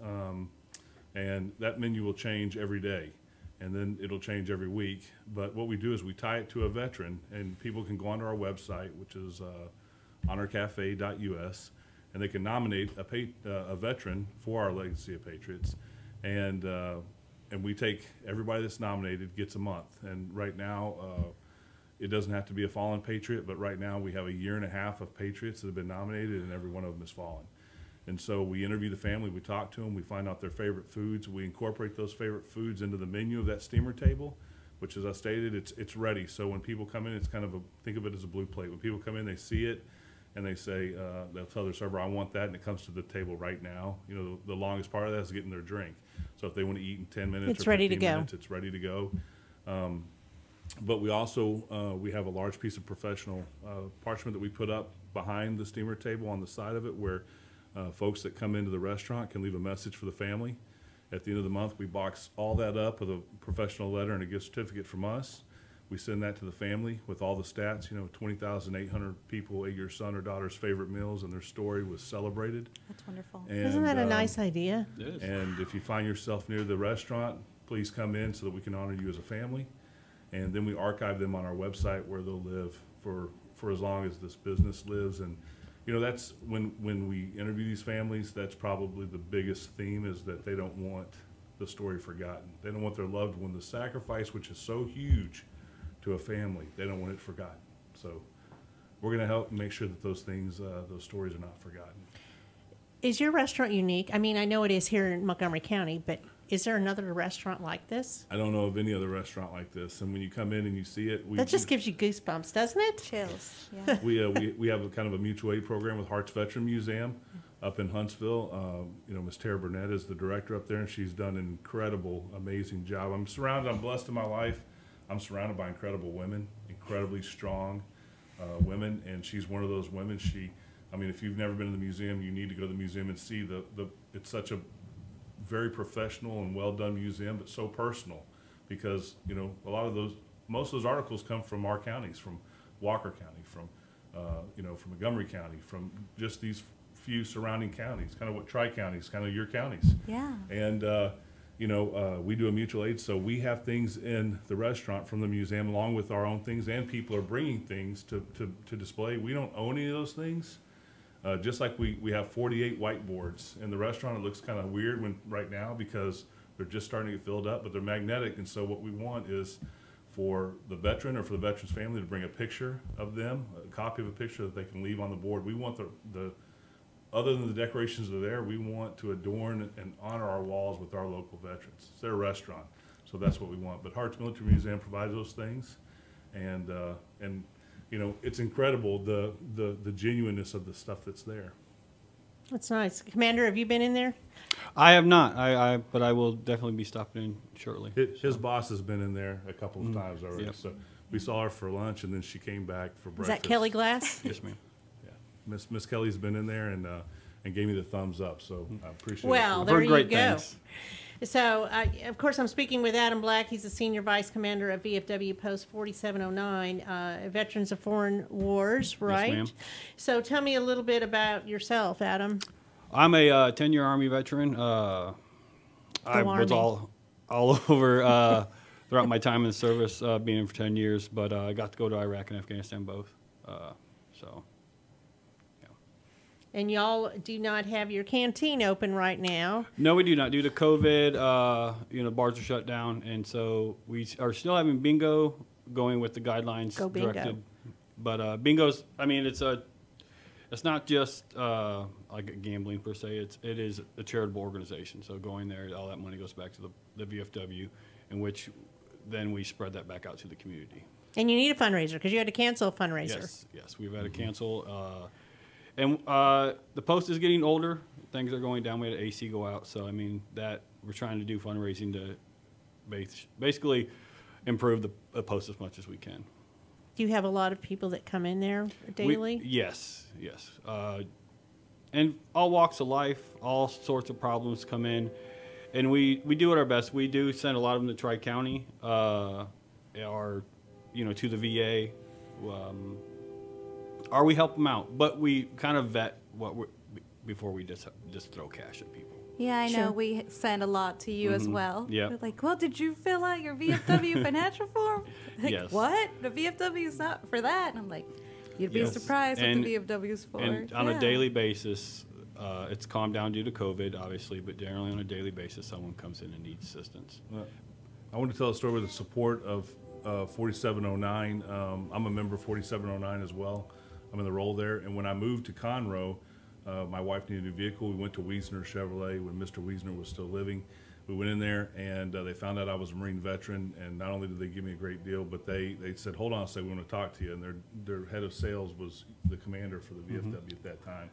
Speaker 5: and that menu will change every day. And then it'll change every week. But what we do is we tie it to a veteran, and people can go onto our website, which is honorcafe.us, and they can nominate a veteran for our Legacy of Patriots. And we take everybody that's nominated gets a month. And right now, it doesn't have to be a fallen Patriot, but right now we have 1.5 years of Patriots that have been nominated, and every one of them has fallen. And so we interview the family, we talk to them, we find out their favorite foods, we incorporate those favorite foods into the menu of that steamer table, which, as I stated, it's ready. So when people come in, it's kind of think of it as a blue plate. When people come in, they see it, and they say, they'll tell their server, I want that, and it comes to the table right now. You know, the longest part of that is getting their drink. So if they want to eat in 10 minutes
Speaker 3: it's
Speaker 5: or
Speaker 3: ready
Speaker 5: 15
Speaker 3: to go.
Speaker 5: minutes, it's ready to go. But we also, we have a large piece of professional parchment that we put up behind the steamer table on the side of it, where folks that come into the restaurant can leave a message for the family. At the end of the month, we box all that up with a professional letter and a gift certificate from us. We send that to the family with all the stats. You know, 20,800 people ate your son or daughter's favorite meals, and their story was celebrated.
Speaker 4: That's wonderful.
Speaker 5: And,
Speaker 3: Isn't that a nice idea?
Speaker 8: It is.
Speaker 5: and if you find yourself near the restaurant, please come in so that we can honor you as a family. And then we archive them on our website where they'll live for as long as this business lives. And you know, that's when we interview these families, that's probably the biggest theme, is that they don't want the story forgotten. They don't want their loved one, the sacrifice, which is so huge to a family, they don't want it forgotten. So we're going to help make sure that those things, those stories are not forgotten.
Speaker 3: Is your restaurant unique? I mean, I know it is here in Montgomery County, but is there another restaurant like this?
Speaker 5: I don't know of any other restaurant like this. And when you come in and you see it,
Speaker 3: That just gives you goosebumps, doesn't it?
Speaker 4: Chills. Yeah.
Speaker 5: we have a kind of a mutual aid program with Hart's Veteran Museum up in Huntsville. You know, Miss Tara Burnett is the director up there, and she's done an incredible, amazing job. I'm blessed in my life. I'm surrounded by incredible women, incredibly strong women, and she's one of those women. I mean, if you've never been to the museum, you need to go to the museum and see it's such a very professional and well done museum, but so personal, because you know most of those articles come from our counties, from Walker County, from from Montgomery County, from just these few surrounding counties, kind of what tri-counties, kind of your counties.
Speaker 4: Yeah.
Speaker 5: And we do a mutual aid, so we have things in the restaurant from the museum along with our own things, and people are bringing things to display. We don't own any of those things. Just like we have 48 whiteboards in the restaurant. It looks kind of weird right now because they're just starting to get filled up, but they're magnetic. And so what we want is for the veteran or for the veteran's family to bring a picture of them, a copy of a picture that they can leave on the board. We want the other than the decorations that are there, we want to adorn and honor our walls with our local veterans. It's their restaurant, so that's what we want. But Hart's Military Museum provides those things, and you know, it's incredible the genuineness of the stuff that's there.
Speaker 3: That's nice. Commander, have you been in there?
Speaker 11: I have not. But I will definitely be stopping in shortly.
Speaker 5: His boss has been in there a couple of times already.
Speaker 11: Yep.
Speaker 5: So we saw her for lunch, and then she came back for breakfast.
Speaker 3: Is that Kelly Glass?
Speaker 11: Yes, ma'am.
Speaker 5: Yeah, Miss Kelly's been in there and gave me the thumbs up. So I appreciate it.
Speaker 3: Well, there you
Speaker 11: great
Speaker 3: go.
Speaker 11: things.
Speaker 3: So, of course, I'm speaking with Adam Black. He's the Senior Vice Commander of VFW Post 4709, Veterans of Foreign Wars, right?
Speaker 11: ma'am.
Speaker 3: So tell me a little bit about yourself, Adam.
Speaker 11: I'm a 10-year Army veteran. I was all over throughout my time in the service, being in for 10 years, but I got to go to Iraq and Afghanistan both. So.
Speaker 3: And y'all do not have your canteen open right now.
Speaker 11: No, we do not. Due to COVID, bars are shut down, and so we are still having bingo going with the guidelines
Speaker 3: Go bingo.
Speaker 11: directed. But bingo's, I mean, it's not just like a gambling per se. It is a charitable organization. So going there, all that money goes back to the VFW, in which then we spread that back out to the community.
Speaker 3: And you need a fundraiser because you had to cancel a fundraiser.
Speaker 11: Yes, we've had to cancel. And the post is getting older. Things are going down. We had AC go out. So, I mean, that we're trying to do fundraising to basically improve the post as much as we can.
Speaker 3: Do you have a lot of people that come in there daily?
Speaker 11: Yes. And all walks of life, all sorts of problems come in. And we do it our best. We do send a lot of them to Tri-County or, to the VA. Or we help them out, but we kind of vet before we just throw cash at people.
Speaker 4: Yeah, I know. We send a lot to you as well.
Speaker 11: Yeah.
Speaker 4: We're like, well, did you fill out your VFW financial form? Like,
Speaker 11: Yes.
Speaker 4: what? The VFW is not for that. And I'm like, you'd be surprised what the VFW is for.
Speaker 11: And on a daily basis, it's calmed down due to COVID, obviously, but generally on a daily basis, someone comes in and needs assistance.
Speaker 5: I want to tell a story with the support of 4709. I'm a member of 4709 as well. I'm in the role there. And when I moved to Conroe, My wife needed a new vehicle. We went to Wiesner Chevrolet when Mr. Wiesner was still living. We went in there, and they found out I was a Marine veteran, and not only did they give me a great deal, but they said, hold on a second, we want to talk to you. And their head of sales was the commander for the VFW at that time.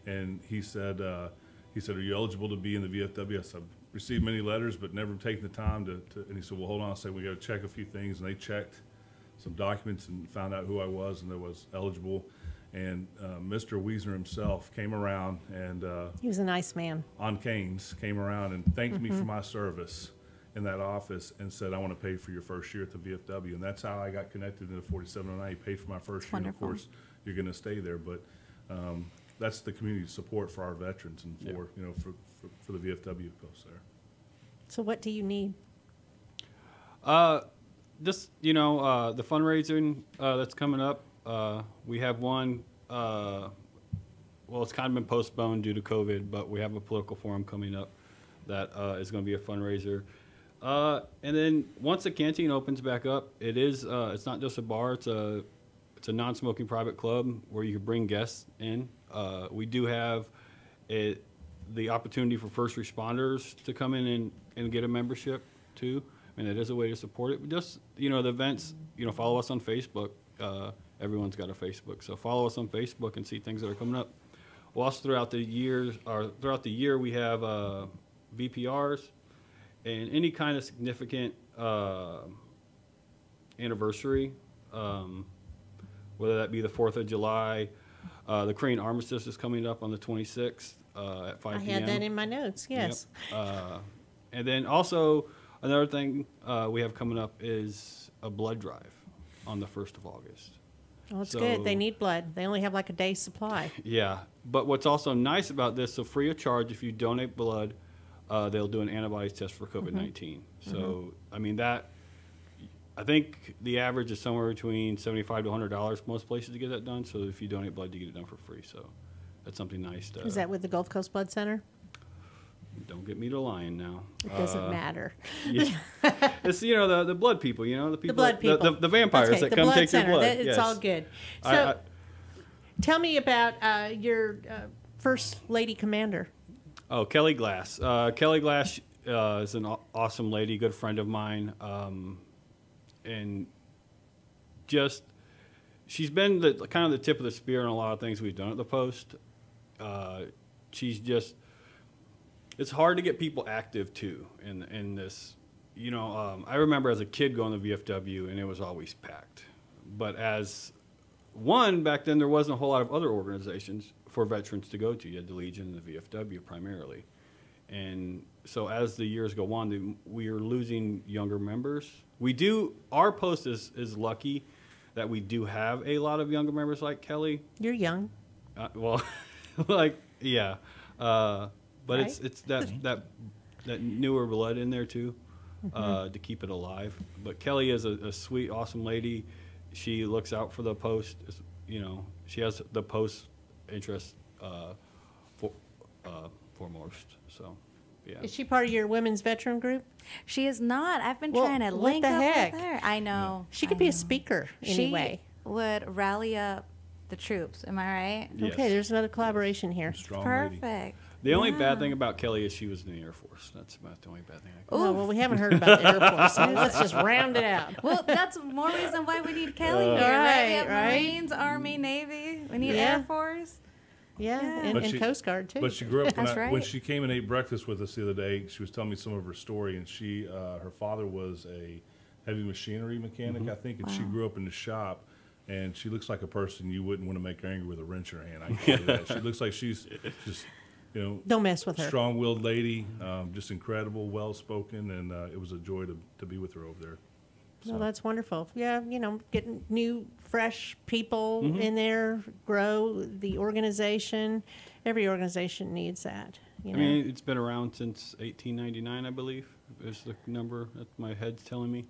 Speaker 5: And he said, are you eligible to be in the VFW? I said, I've received many letters, but never taken the time to and he said, well, hold on a second, we got to check a few things. And they checked some documents and found out who I was and I was eligible. And Mr. Wiesner himself came around and
Speaker 3: he was a nice man.
Speaker 5: On Canes, came around and thanked me for my service in that office and said, I want to pay for your first year at the VFW. And that's how I got connected into 4709. He paid for my first year. And of course, you're going to stay there. But that's the community support for our veterans and for, you know, for the VFW post there.
Speaker 3: So what do you need?
Speaker 11: Just, you know, the fundraising that's coming up. We have one, well, it's kind of been postponed due to COVID, but we have a political forum coming up that is going to be a fundraiser. And then once the canteen opens back up, it's not just a bar, it's a non-smoking private club where you can bring guests in. We do have the opportunity for first responders to come in and get a membership too. I mean, it is a way to support it. But just, you know, the events, you know, follow us on Facebook. Everyone's got a Facebook, so follow us on Facebook and see things that are coming up. Well, also throughout the year, we have VPRs and any kind of significant anniversary, whether that be the 4th of July. The Korean Armistice is coming up on the 26th at 5 p.m.
Speaker 3: I had that in my notes, yes.
Speaker 11: Yep. And then also another thing we have coming up is a blood drive on the 1st of August.
Speaker 3: Well, it's good. They need blood. They only have like a day's supply.
Speaker 11: Yeah. But what's also nice about this, so free of charge, if you donate blood, they'll do an antibodies test for COVID-19. So, I mean, I think the average is somewhere between $75 to $100 most places to get that done. So if you donate blood, you get it done for free. So that's something nice.
Speaker 3: Is that with the Gulf Coast Blood Center?
Speaker 11: Don't get me to lying now.
Speaker 3: It doesn't matter.
Speaker 11: Yeah. It's, you know, the blood people, you know, the people,
Speaker 3: blood people.
Speaker 11: The vampires that come take your blood.
Speaker 3: It's all good. So tell me about your First Lady Commander.
Speaker 11: Oh, Kelly Glass. Kelly Glass is an awesome lady, good friend of mine. And just, she's been kind of the tip of the spear in a lot of things we've done at the Post. She's just, it's hard to get people active too in this. You know, I remember as a kid going to VFW and it was always packed. But as one, back then there wasn't a whole lot of other organizations for veterans to go to. You had the Legion and the VFW primarily. And so as the years go on, we are losing younger members. We do, our Post is lucky that we do have a lot of younger members like Kelly.
Speaker 3: You're young.
Speaker 11: Well, like, yeah. But
Speaker 3: right?
Speaker 11: it's that newer blood in there too, to keep it alive. But Kelly is a sweet, awesome lady. She looks out for the Post. You know, she has the Post interest foremost. So, yeah.
Speaker 3: Is she part of your women's veteran group?
Speaker 4: She is not. I've been trying to link up with her. I know.
Speaker 3: She could be a speaker anyway.
Speaker 4: She would rally up the troops. Am I right?
Speaker 11: Yes.
Speaker 3: Okay, there's another collaboration here.
Speaker 5: Strong
Speaker 4: Perfect.
Speaker 5: lady.
Speaker 11: The only bad thing about Kelly is she was in the Air Force. That's about the only bad thing I can
Speaker 3: Oh, well, we haven't heard about the Air Force, so let's just round it out.
Speaker 4: Well, that's more reason why we need Kelly here,
Speaker 3: right,
Speaker 4: We have
Speaker 3: right.
Speaker 4: Marines, Army, Navy. We need Air Force.
Speaker 3: Yeah, and Coast Guard, too.
Speaker 5: But she grew up when
Speaker 4: right.
Speaker 5: she came and ate breakfast with us the other day. She was telling me some of her story, and her father was a heavy machinery mechanic, I think, and she grew up in the shop. And she looks like a person you wouldn't want to make angry with a wrench in her hand. I can tell you that. She looks like she's just, you know,
Speaker 3: don't mess with her.
Speaker 5: Strong-willed lady, just incredible, well-spoken, and it was a joy to be with her over there. So.
Speaker 3: Well, that's wonderful. Yeah, you know, getting new, fresh people in there, grow the organization. Every organization needs that. You know?
Speaker 11: I mean, it's been around since 1899, I believe, is the number that my head's telling me.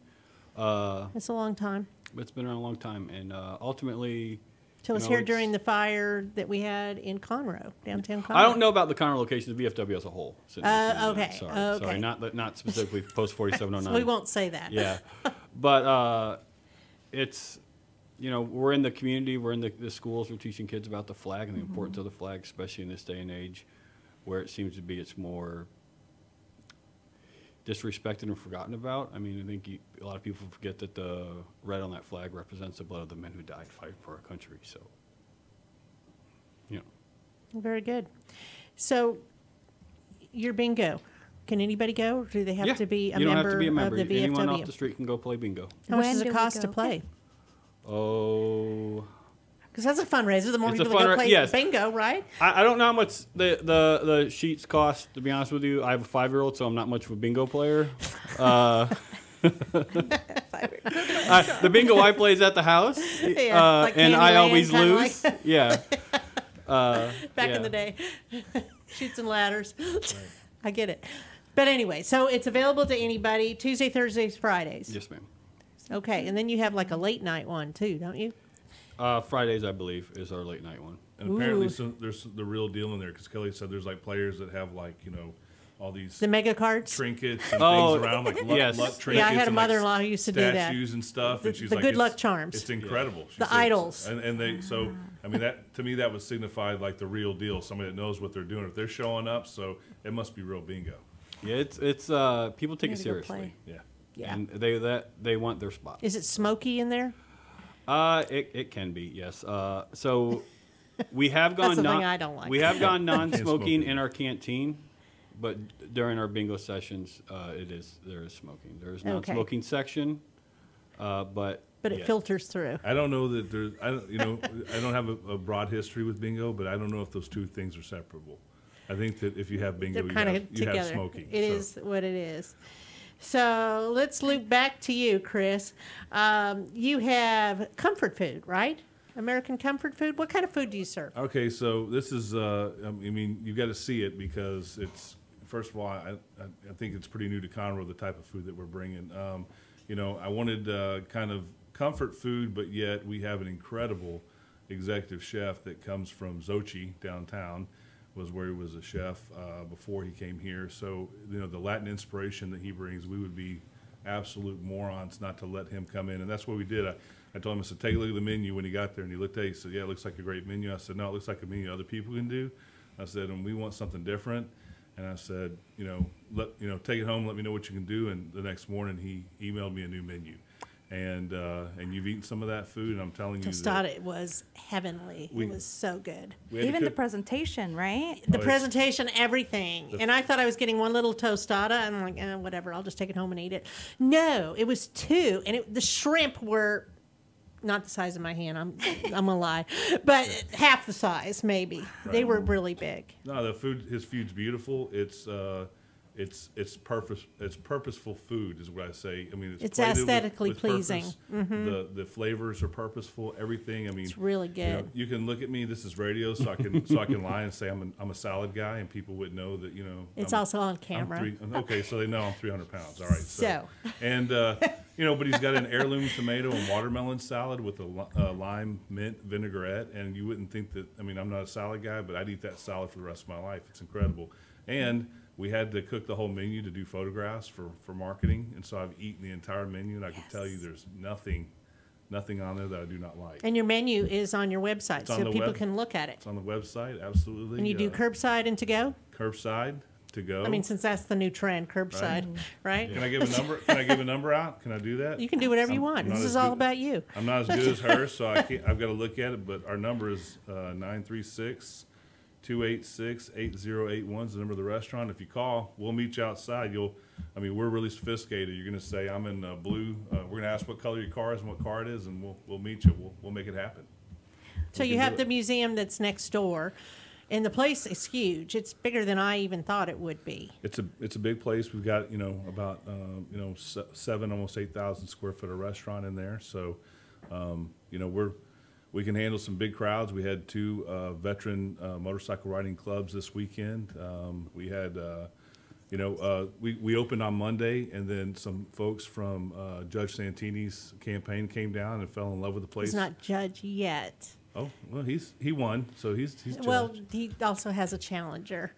Speaker 3: It's a long time.
Speaker 11: It's been around a long time, and ultimately...
Speaker 3: So it was here during the fire that we had in Conroe, downtown Conroe.
Speaker 11: I don't know about the Conroe location of VFW as a whole.
Speaker 3: Okay.
Speaker 11: Sorry, not specifically post 4709.
Speaker 3: So we won't say that.
Speaker 11: Yeah, but it's you know, we're in the community, we're in the schools, we're teaching kids about the flag and the importance of the flag, especially in this day and age where it seems to be it's more disrespected and forgotten about. I mean, I think a lot of people forget that the red on that flag represents the blood of the men who died fighting for our country. So, you know.
Speaker 3: Very good. So, your bingo. Can anybody go? Or do they have to be a
Speaker 11: you don't
Speaker 3: member
Speaker 11: have to be a member.
Speaker 3: of the VFW?
Speaker 11: Anyone off the street can go play bingo.
Speaker 3: How much
Speaker 4: When
Speaker 3: does
Speaker 4: do
Speaker 3: it
Speaker 4: we
Speaker 3: cost to
Speaker 4: go?
Speaker 3: play?
Speaker 11: Oh,
Speaker 3: Because that's a fundraiser. The more
Speaker 11: It's a
Speaker 3: people that go play
Speaker 11: yes.
Speaker 3: bingo, right?
Speaker 11: I don't know how much the sheets cost, to be honest with you. I have a 5-year-old, so I'm not much of a bingo player. The bingo I play is at the house,
Speaker 3: like
Speaker 11: and I
Speaker 3: Candyland,
Speaker 11: always
Speaker 3: kinda
Speaker 11: lose.
Speaker 3: like-
Speaker 11: Yeah.
Speaker 3: Back in the day. Shoots and ladders. I get it. But anyway, so it's available to anybody Tuesday, Thursdays, Fridays.
Speaker 11: Yes, ma'am.
Speaker 3: Okay, and then you have like a late night one too, don't you?
Speaker 11: Fridays, I believe, is our late night one.
Speaker 5: And apparently there's the real deal in there because Kelly said there's like players that have like, you know, all these
Speaker 3: The mega cards.
Speaker 5: trinkets and
Speaker 11: Oh,
Speaker 5: things around, like
Speaker 11: yes.
Speaker 5: luck trinkets.
Speaker 3: Yeah, I had a
Speaker 5: and, like,
Speaker 3: mother-in-law who used to do that.
Speaker 5: statues and stuff.
Speaker 3: The-
Speaker 5: and she's
Speaker 3: the
Speaker 5: like,
Speaker 3: good
Speaker 5: it's-
Speaker 3: luck charms.
Speaker 5: It's incredible. She
Speaker 3: The
Speaker 5: said.
Speaker 3: idols.
Speaker 5: And they, so, I mean, that to me, that was signified like the real deal. Somebody that knows what they're doing. If they're showing up, so it must be real bingo.
Speaker 11: Yeah, it's people take it
Speaker 4: Gotta go
Speaker 11: seriously.
Speaker 4: play.
Speaker 5: Yeah.
Speaker 3: Yeah.
Speaker 11: And they want their spot.
Speaker 3: Is it smoky in there?
Speaker 11: It can be, yes. So we have gone
Speaker 3: That's the thing I don't like.
Speaker 11: We have gone non-smoking
Speaker 5: smoke.
Speaker 11: in our canteen, but during our bingo sessions, there is smoking. There is non-smoking section, but
Speaker 3: But it
Speaker 11: yeah.
Speaker 3: filters through.
Speaker 5: I don't know that there's, I don't have a broad history with bingo, but I don't know if those two things are separable. I think that if you have bingo,
Speaker 3: They're
Speaker 5: you
Speaker 3: kind
Speaker 5: have,
Speaker 3: of
Speaker 5: you
Speaker 3: together.
Speaker 5: have smoking.
Speaker 3: It is what it is. So let's loop back to you, Chris. You have comfort food, right? American comfort food. What kind of food do you serve?
Speaker 5: Okay, so this is, I mean, you got to see it because it's, first of all, I think it's pretty new to Conroe, the type of food that we're bringing. You know, I wanted kind of comfort food, but yet we have an incredible executive chef that comes from Xochitl downtown, was where he was a chef before he came here. So, you know, the Latin inspiration that he brings, we would be absolute morons not to let him come in. And that's what we did. I told him, I said, take a look at the menu when he got there. And he looked at it, he said, yeah, it looks like a great menu. I said, no, it looks like a menu other people can do. I said, and we want something different. And I said, take it home, let me know what you can do. And the next morning he emailed me a new menu. And you've eaten some of that food, and I'm telling you
Speaker 3: Tostada, it was heavenly. It was so good.
Speaker 4: Even the presentation, right?
Speaker 3: The presentation, everything. And I thought I was getting one little tostada, and I'm like, whatever, I'll just take it home and eat it. No, it was two, and the shrimp were not the size of my hand. I'm gonna lie, but half the size maybe.
Speaker 5: Right.
Speaker 3: They were really big.
Speaker 5: No, his food's beautiful. It's purposeful food is what I say. I mean,
Speaker 3: It's
Speaker 5: plated
Speaker 3: aesthetically
Speaker 5: with
Speaker 3: pleasing.
Speaker 5: purpose. The flavors are purposeful. Everything. I mean,
Speaker 3: It's really good.
Speaker 5: You can look at me. This is radio, so I can lie and say I'm a salad guy, and people would know that
Speaker 3: It's also on camera.
Speaker 5: Okay, so they know I'm 300 pounds. All right.
Speaker 3: So.
Speaker 5: And but he's got an heirloom tomato and watermelon salad with a lime mint vinaigrette, and you wouldn't think that. I mean, I'm not a salad guy, but I'd eat that salad for the rest of my life. It's incredible. And we had to cook the whole menu to do photographs for marketing, and so I've eaten the entire menu, and I can tell you there's nothing on there that I do not like.
Speaker 3: And your menu is on your website,
Speaker 5: It's on
Speaker 3: so
Speaker 5: the
Speaker 3: people
Speaker 5: web-
Speaker 3: can look at it.
Speaker 5: It's on the website, absolutely.
Speaker 3: And you do curbside and to go?
Speaker 5: Curbside to go.
Speaker 3: I mean, since that's the new trend, curbside, right?
Speaker 5: Can I give a number? Can I give a number out? Can I do that?
Speaker 3: You can do whatever you want.
Speaker 5: I'm not
Speaker 3: This
Speaker 5: as
Speaker 3: is all
Speaker 5: good-
Speaker 3: about you.
Speaker 5: I'm not as good as her, so I've got to look at it. But our number is 936-286-8081 is the number of the restaurant. If you call, we'll meet you outside. We're really sophisticated. You're going to say, I'm in blue. We're going to ask what color your car is and what car it is, and we'll meet you. We'll make it happen.
Speaker 3: So you have the museum that's next door, and the place is huge. It's bigger than I even thought it would be.
Speaker 5: It's a big place. We've got about 7 almost 8,000 square foot of restaurant in there. So we can handle some big crowds. We had 2 veteran motorcycle riding clubs this weekend. We had we opened on Monday, and then some folks from Judge Santini's campaign came down and fell in love with the place.
Speaker 3: He's not judge yet.
Speaker 5: Oh well, he won, so he's judge.
Speaker 3: Well, he also has a challenger.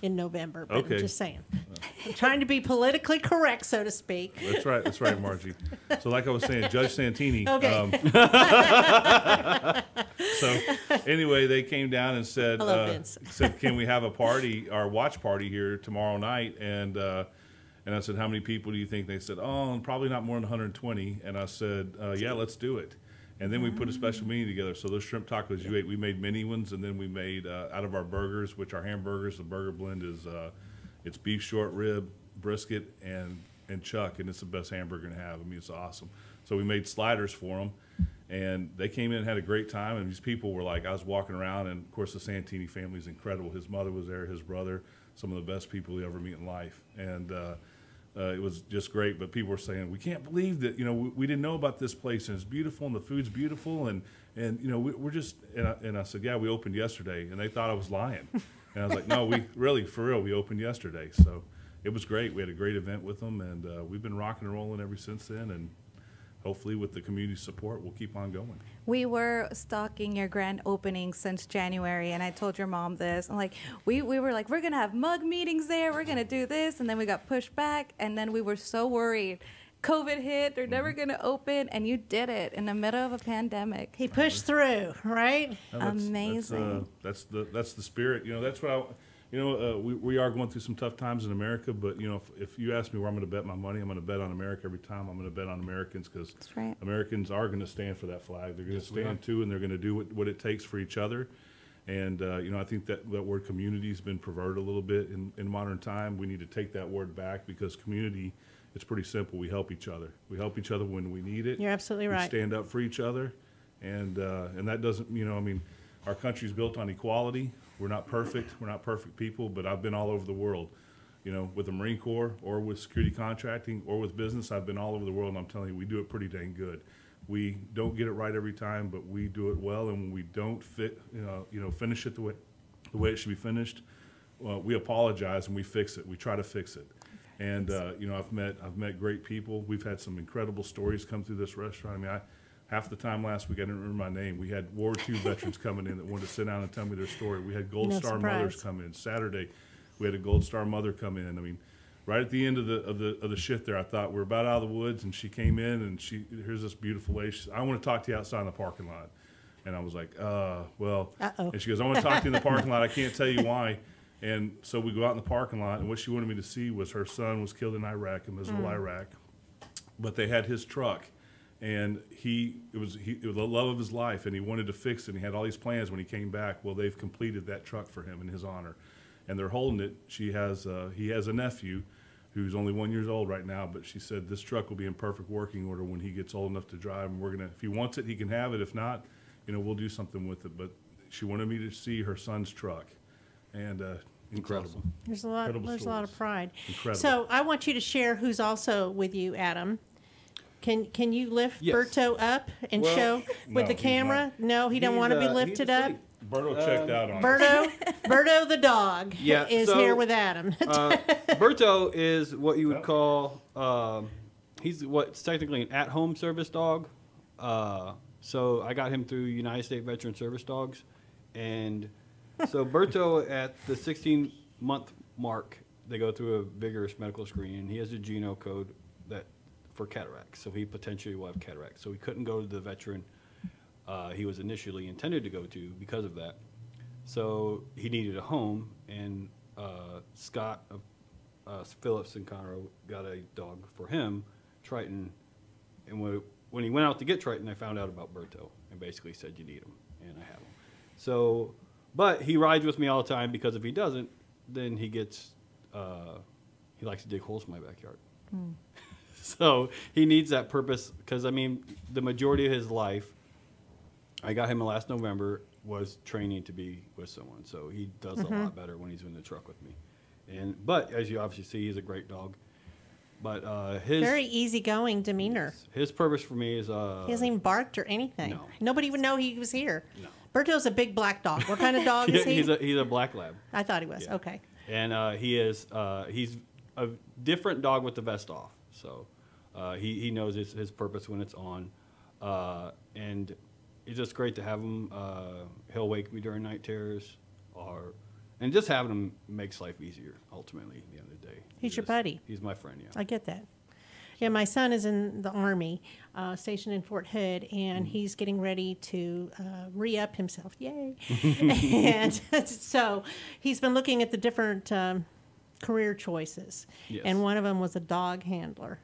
Speaker 3: in November. But
Speaker 5: Okay.
Speaker 3: I'm just saying. I'm trying to be politically correct, so to speak.
Speaker 5: That's right, Margie. So like I was saying, Judge Santini.
Speaker 3: Okay.
Speaker 5: So anyway, they came down and said,
Speaker 3: Hello, Vince.
Speaker 5: said, can we have a party, our watch party here tomorrow night? And I said, how many people do you think? They said, oh, probably not more than 120. And I said, yeah, let's do it. And then we put a special menu together. So those shrimp tacos you ate, we made mini ones, and then we made out of our burgers, which our hamburgers, the burger blend is it's beef short rib, brisket, and chuck, and it's the best hamburger to have. I mean, it's awesome. So we made sliders for them, and they came in and had a great time. And these people were like, I was walking around, and of course the Santini family is incredible. His mother was there, his brother, some of the best people you ever meet in life, and it was just great. But people were saying, we can't believe that, you know, we didn't know about this place, and it's beautiful, and the food's beautiful, and you know, we're just, and I said, yeah, we opened yesterday, and they thought I was lying. And I was like, no, we really, for real, we opened yesterday. So it was great. We had a great event with them, and we've been rocking and rolling ever since then, and hopefully with the community support, we'll keep on going.
Speaker 4: We were stalking your grand opening since January, and I told your mom this. I'm like, we were like, we're going to have mug meetings there. We're going to do this. And then we got pushed back, and then we were so worried. COVID hit. They're never going to open, and you did it in the middle of a pandemic.
Speaker 3: He pushed through, right?
Speaker 4: Amazing.
Speaker 5: That's the spirit. You know, that's what we are going through some tough times in America, but you know, if you ask me where I'm going to bet my money, I'm going to bet on America every time. I'm going to bet on Americans, because
Speaker 4: right.
Speaker 5: Americans are going to stand for that flag. They're going to stand too, and they're going to do what it takes for each other. And you know, I think that word community has been perverted a little bit in modern time. We need to take that word back, because community, it's pretty simple. We help each other. We help each other when we need it.
Speaker 3: You're absolutely right.
Speaker 5: We stand up for each other, and that doesn't, you know, I mean, our country's built on equality. We're not perfect. We're not perfect people, but I've been all over the world, you know, with the Marine Corps or with security contracting or with business. I've been all over the world, and I'm telling you, we do it pretty dang good. We don't get it right every time, but we do it well, and when we don't finish it the way it should be finished, we apologize and we fix it. We try to fix it. And you know, I've met great people. We've had some incredible stories come through this restaurant. I mean, half the time last week I didn't remember my name. We had World War II veterans coming in that wanted to sit down and tell me their story. We had Gold Star mothers come in. Saturday, we had a Gold Star mother come in. I mean, right at the end of the shift there, I thought we're about out of the woods, and she came in, and here's this beautiful lady. She said, I want to talk to you outside in the parking lot. And I was like, well.
Speaker 3: Uh-oh.
Speaker 5: And she goes, I want to talk to you in the parking lot. I can't tell you why. And so we go out in the parking lot, and what she wanted me to see was her son was killed in Iraq, in Mosul, Iraq. But they had his truck, and it was the love of his life, and he wanted to fix it. And he had all these plans when he came back. Well, they've completed that truck for him in his honor, and they're holding it. He has a nephew who's only 1 year old right now, but she said this truck will be in perfect working order when he gets old enough to drive. And if he wants it, he can have it. If not, you know, we'll do something with it. But she wanted me to see her son's truck, and incredible.
Speaker 3: There's a lot of pride.
Speaker 5: Incredible.
Speaker 3: So I want you to share who's also with you, Adam. Can you lift
Speaker 11: Yes.
Speaker 3: Berto up and show with the camera? No, he don't want to be lifted up.
Speaker 5: Berto checked out on
Speaker 3: Berto the dog is here with Adam.
Speaker 11: Berto is what you would call, he's what's technically an at-home service dog. So I got him through United States Veteran Service Dogs. And so Berto, at the 16-month mark, they go through a vigorous medical screening. He has a geno code for cataract, so he potentially will have cataract. So he couldn't go to the veteran he was initially intended to go to because of that. So he needed a home, and Scott Phillips in Conroe got a dog for him, Triton. And when he went out to get Triton, I found out about Berto and basically said, you need him, and I have him. So, but he rides with me all the time, because if he doesn't, then he gets, he likes to dig holes in my backyard. So he needs that purpose, because, I mean, the majority of his life, I got him last November, was training to be with someone. So he does a lot better when he's in the truck with me. But as you obviously see, he's a great dog. But his
Speaker 3: very easygoing demeanor.
Speaker 11: His purpose for me is
Speaker 3: he hasn't even barked or anything.
Speaker 11: No.
Speaker 3: Nobody would know he was here.
Speaker 11: No.
Speaker 3: Berto's a big black dog. What kind of dog is he?
Speaker 11: He's a black lab.
Speaker 3: I thought he was.
Speaker 11: Yeah.
Speaker 3: Okay.
Speaker 11: And he's a different dog with the vest off. So he knows his purpose when it's on. And it's just great to have him. He'll wake me during night terrors, And just having him makes life easier, ultimately, at the end of the day.
Speaker 3: He's your buddy.
Speaker 11: He's my friend, yeah.
Speaker 3: I get that. Yeah, my son is in the Army, stationed in Fort Hood, and he's getting ready to re-up himself. Yay! And so he's been looking at the different career choices. Yes. And one of them was a dog handler,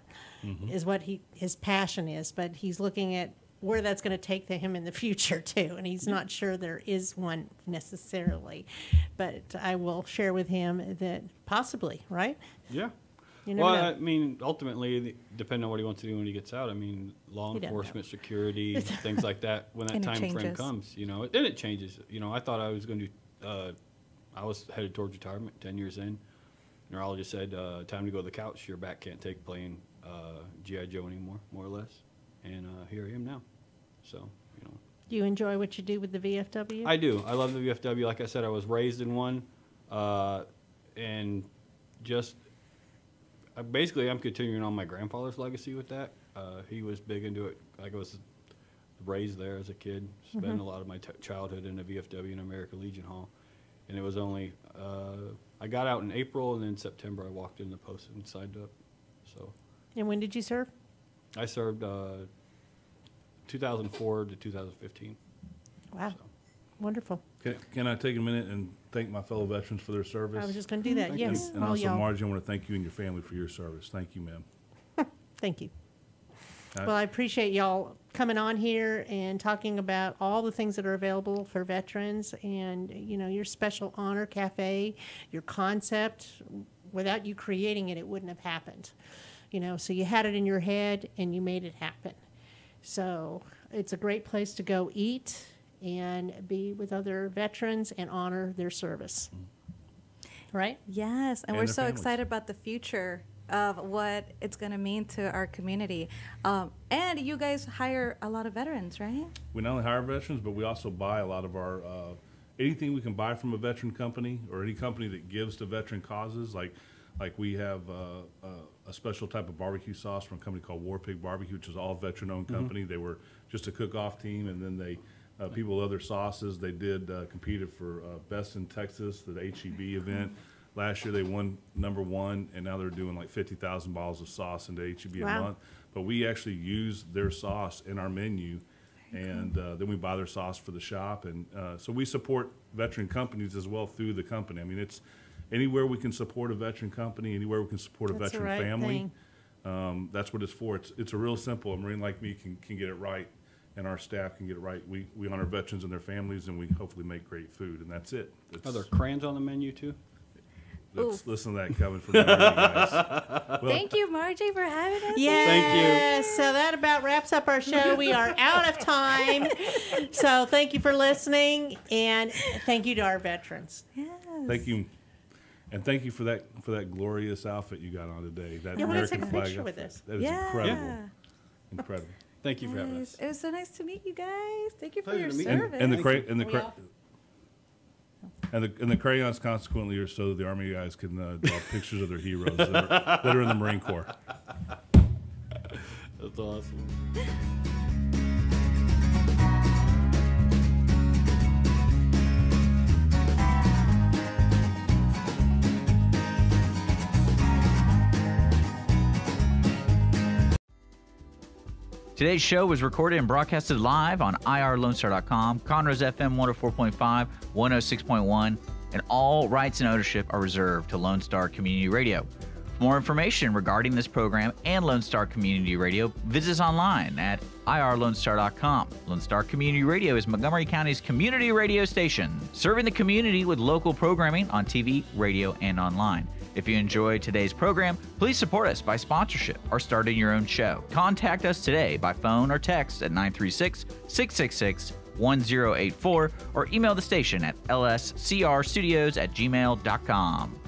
Speaker 3: is what his passion is. But he's looking at where that's going to take him in the future, too. And he's not sure there is one necessarily. But I will share with him that possibly, right?
Speaker 11: Yeah.
Speaker 3: You never
Speaker 11: Well,
Speaker 3: know.
Speaker 11: I mean, ultimately, depending on what he wants to do when he gets out, I mean, law
Speaker 3: He doesn't
Speaker 11: enforcement, security, things like that, when that
Speaker 4: And it
Speaker 11: time frame
Speaker 4: changes.
Speaker 11: comes, you know, and it changes. You know, I thought I was going to I was headed towards retirement 10 years in. Neurologist said, time to go to the couch. Your back can't take playing G.I. Joe anymore, more or less. And here I am now. So, you know.
Speaker 3: Do you enjoy what you do with the VFW?
Speaker 11: I do. I love the VFW. Like I said, I was raised in one. And just basically, I'm continuing on my grandfather's legacy with that. He was big into it. I was raised there as a kid. Spent a lot of my childhood in the VFW and American Legion Hall. And it was only, I got out in April, and then September I walked in the post and signed up. So.
Speaker 3: And when did you serve?
Speaker 11: I served 2004 to 2015.
Speaker 3: Wow.
Speaker 11: So.
Speaker 3: Wonderful.
Speaker 5: Can I take a minute and thank my fellow veterans for their service?
Speaker 3: I was just going to do that, yes.
Speaker 5: And also, Margie, I want to thank you and your family for your service. Thank you, ma'am.
Speaker 3: Thank you. Well, I appreciate y'all coming on here and talking about all the things that are available for veterans and, you know, your Special Honor Cafe, your concept. Without you creating it, it wouldn't have happened. You know, so you had it in your head and you made it happen. So it's a great place to go eat and be with other veterans and honor their service. Right?
Speaker 4: Yes, and
Speaker 5: And
Speaker 4: we're
Speaker 5: their
Speaker 4: so
Speaker 5: families.
Speaker 4: excited about the future of what it's going to mean to our community. And you guys hire a lot of veterans, right?
Speaker 5: We not only hire veterans, but we also buy a lot of our, anything we can buy from a veteran company or any company that gives to veteran causes. Like we have a special type of barbecue sauce from a company called War Pig Barbecue, which is all veteran-owned company. They were just a cook-off team, and then they people with other sauces. They did competed for Best in Texas, the HEB event. Last year they won #1, and now they're doing like 50,000 bottles of sauce into HEB
Speaker 3: Wow.
Speaker 5: a month. But we actually use their sauce in our menu, and then we buy their sauce for the shop. And so we support veteran companies as well through the company. I mean, it's anywhere we can support a veteran company, anywhere we can support a
Speaker 3: That's the
Speaker 5: veteran
Speaker 3: right
Speaker 5: family.
Speaker 3: thing.
Speaker 5: That's what it's for. It's a real simple. A Marine like me can get it right, and our staff can get it right. We honor veterans and their families, and we hopefully make great food, and that's it.
Speaker 11: Are there crayons on the menu, too?
Speaker 5: Listen to that coming from the Marine guys. Well,
Speaker 4: Thank you, Margie, for having us.
Speaker 3: Yes. So that about wraps up our show. We are out of time. So thank you for listening, and thank you to our veterans.
Speaker 4: Yes.
Speaker 5: thank you. And thank you for that glorious outfit you got on today. That
Speaker 3: Yeah, we're gonna
Speaker 5: American
Speaker 3: take a
Speaker 5: flag
Speaker 3: picture with
Speaker 5: outfit.
Speaker 3: this.
Speaker 5: That is
Speaker 4: Yeah.
Speaker 5: incredible.
Speaker 4: Yeah.
Speaker 5: Incredible.
Speaker 11: Thank you for having
Speaker 4: Nice.
Speaker 11: us.
Speaker 4: It was so nice to meet you guys. Thank you for
Speaker 11: Pleasure
Speaker 4: your
Speaker 11: to meet you.
Speaker 4: service.
Speaker 5: And the crayons consequently are so that the Army guys can draw pictures of their heroes that are in the Marine Corps.
Speaker 11: That's awesome.
Speaker 1: Today's show was recorded and broadcasted live on irlonestar.com, Conroe's FM 104.5, 106.1, and all rights and ownership are reserved to Lone Star Community Radio. For more information regarding this program and Lone Star Community Radio, visit us online at irlonestar.com. Lone Star Community Radio is Montgomery County's community radio station, serving the community with local programming on TV, radio, and online. If you enjoyed today's program, please support us by sponsorship or starting your own show. Contact us today by phone or text at 936-666-1084 or email the station at lscrstudios@gmail.com.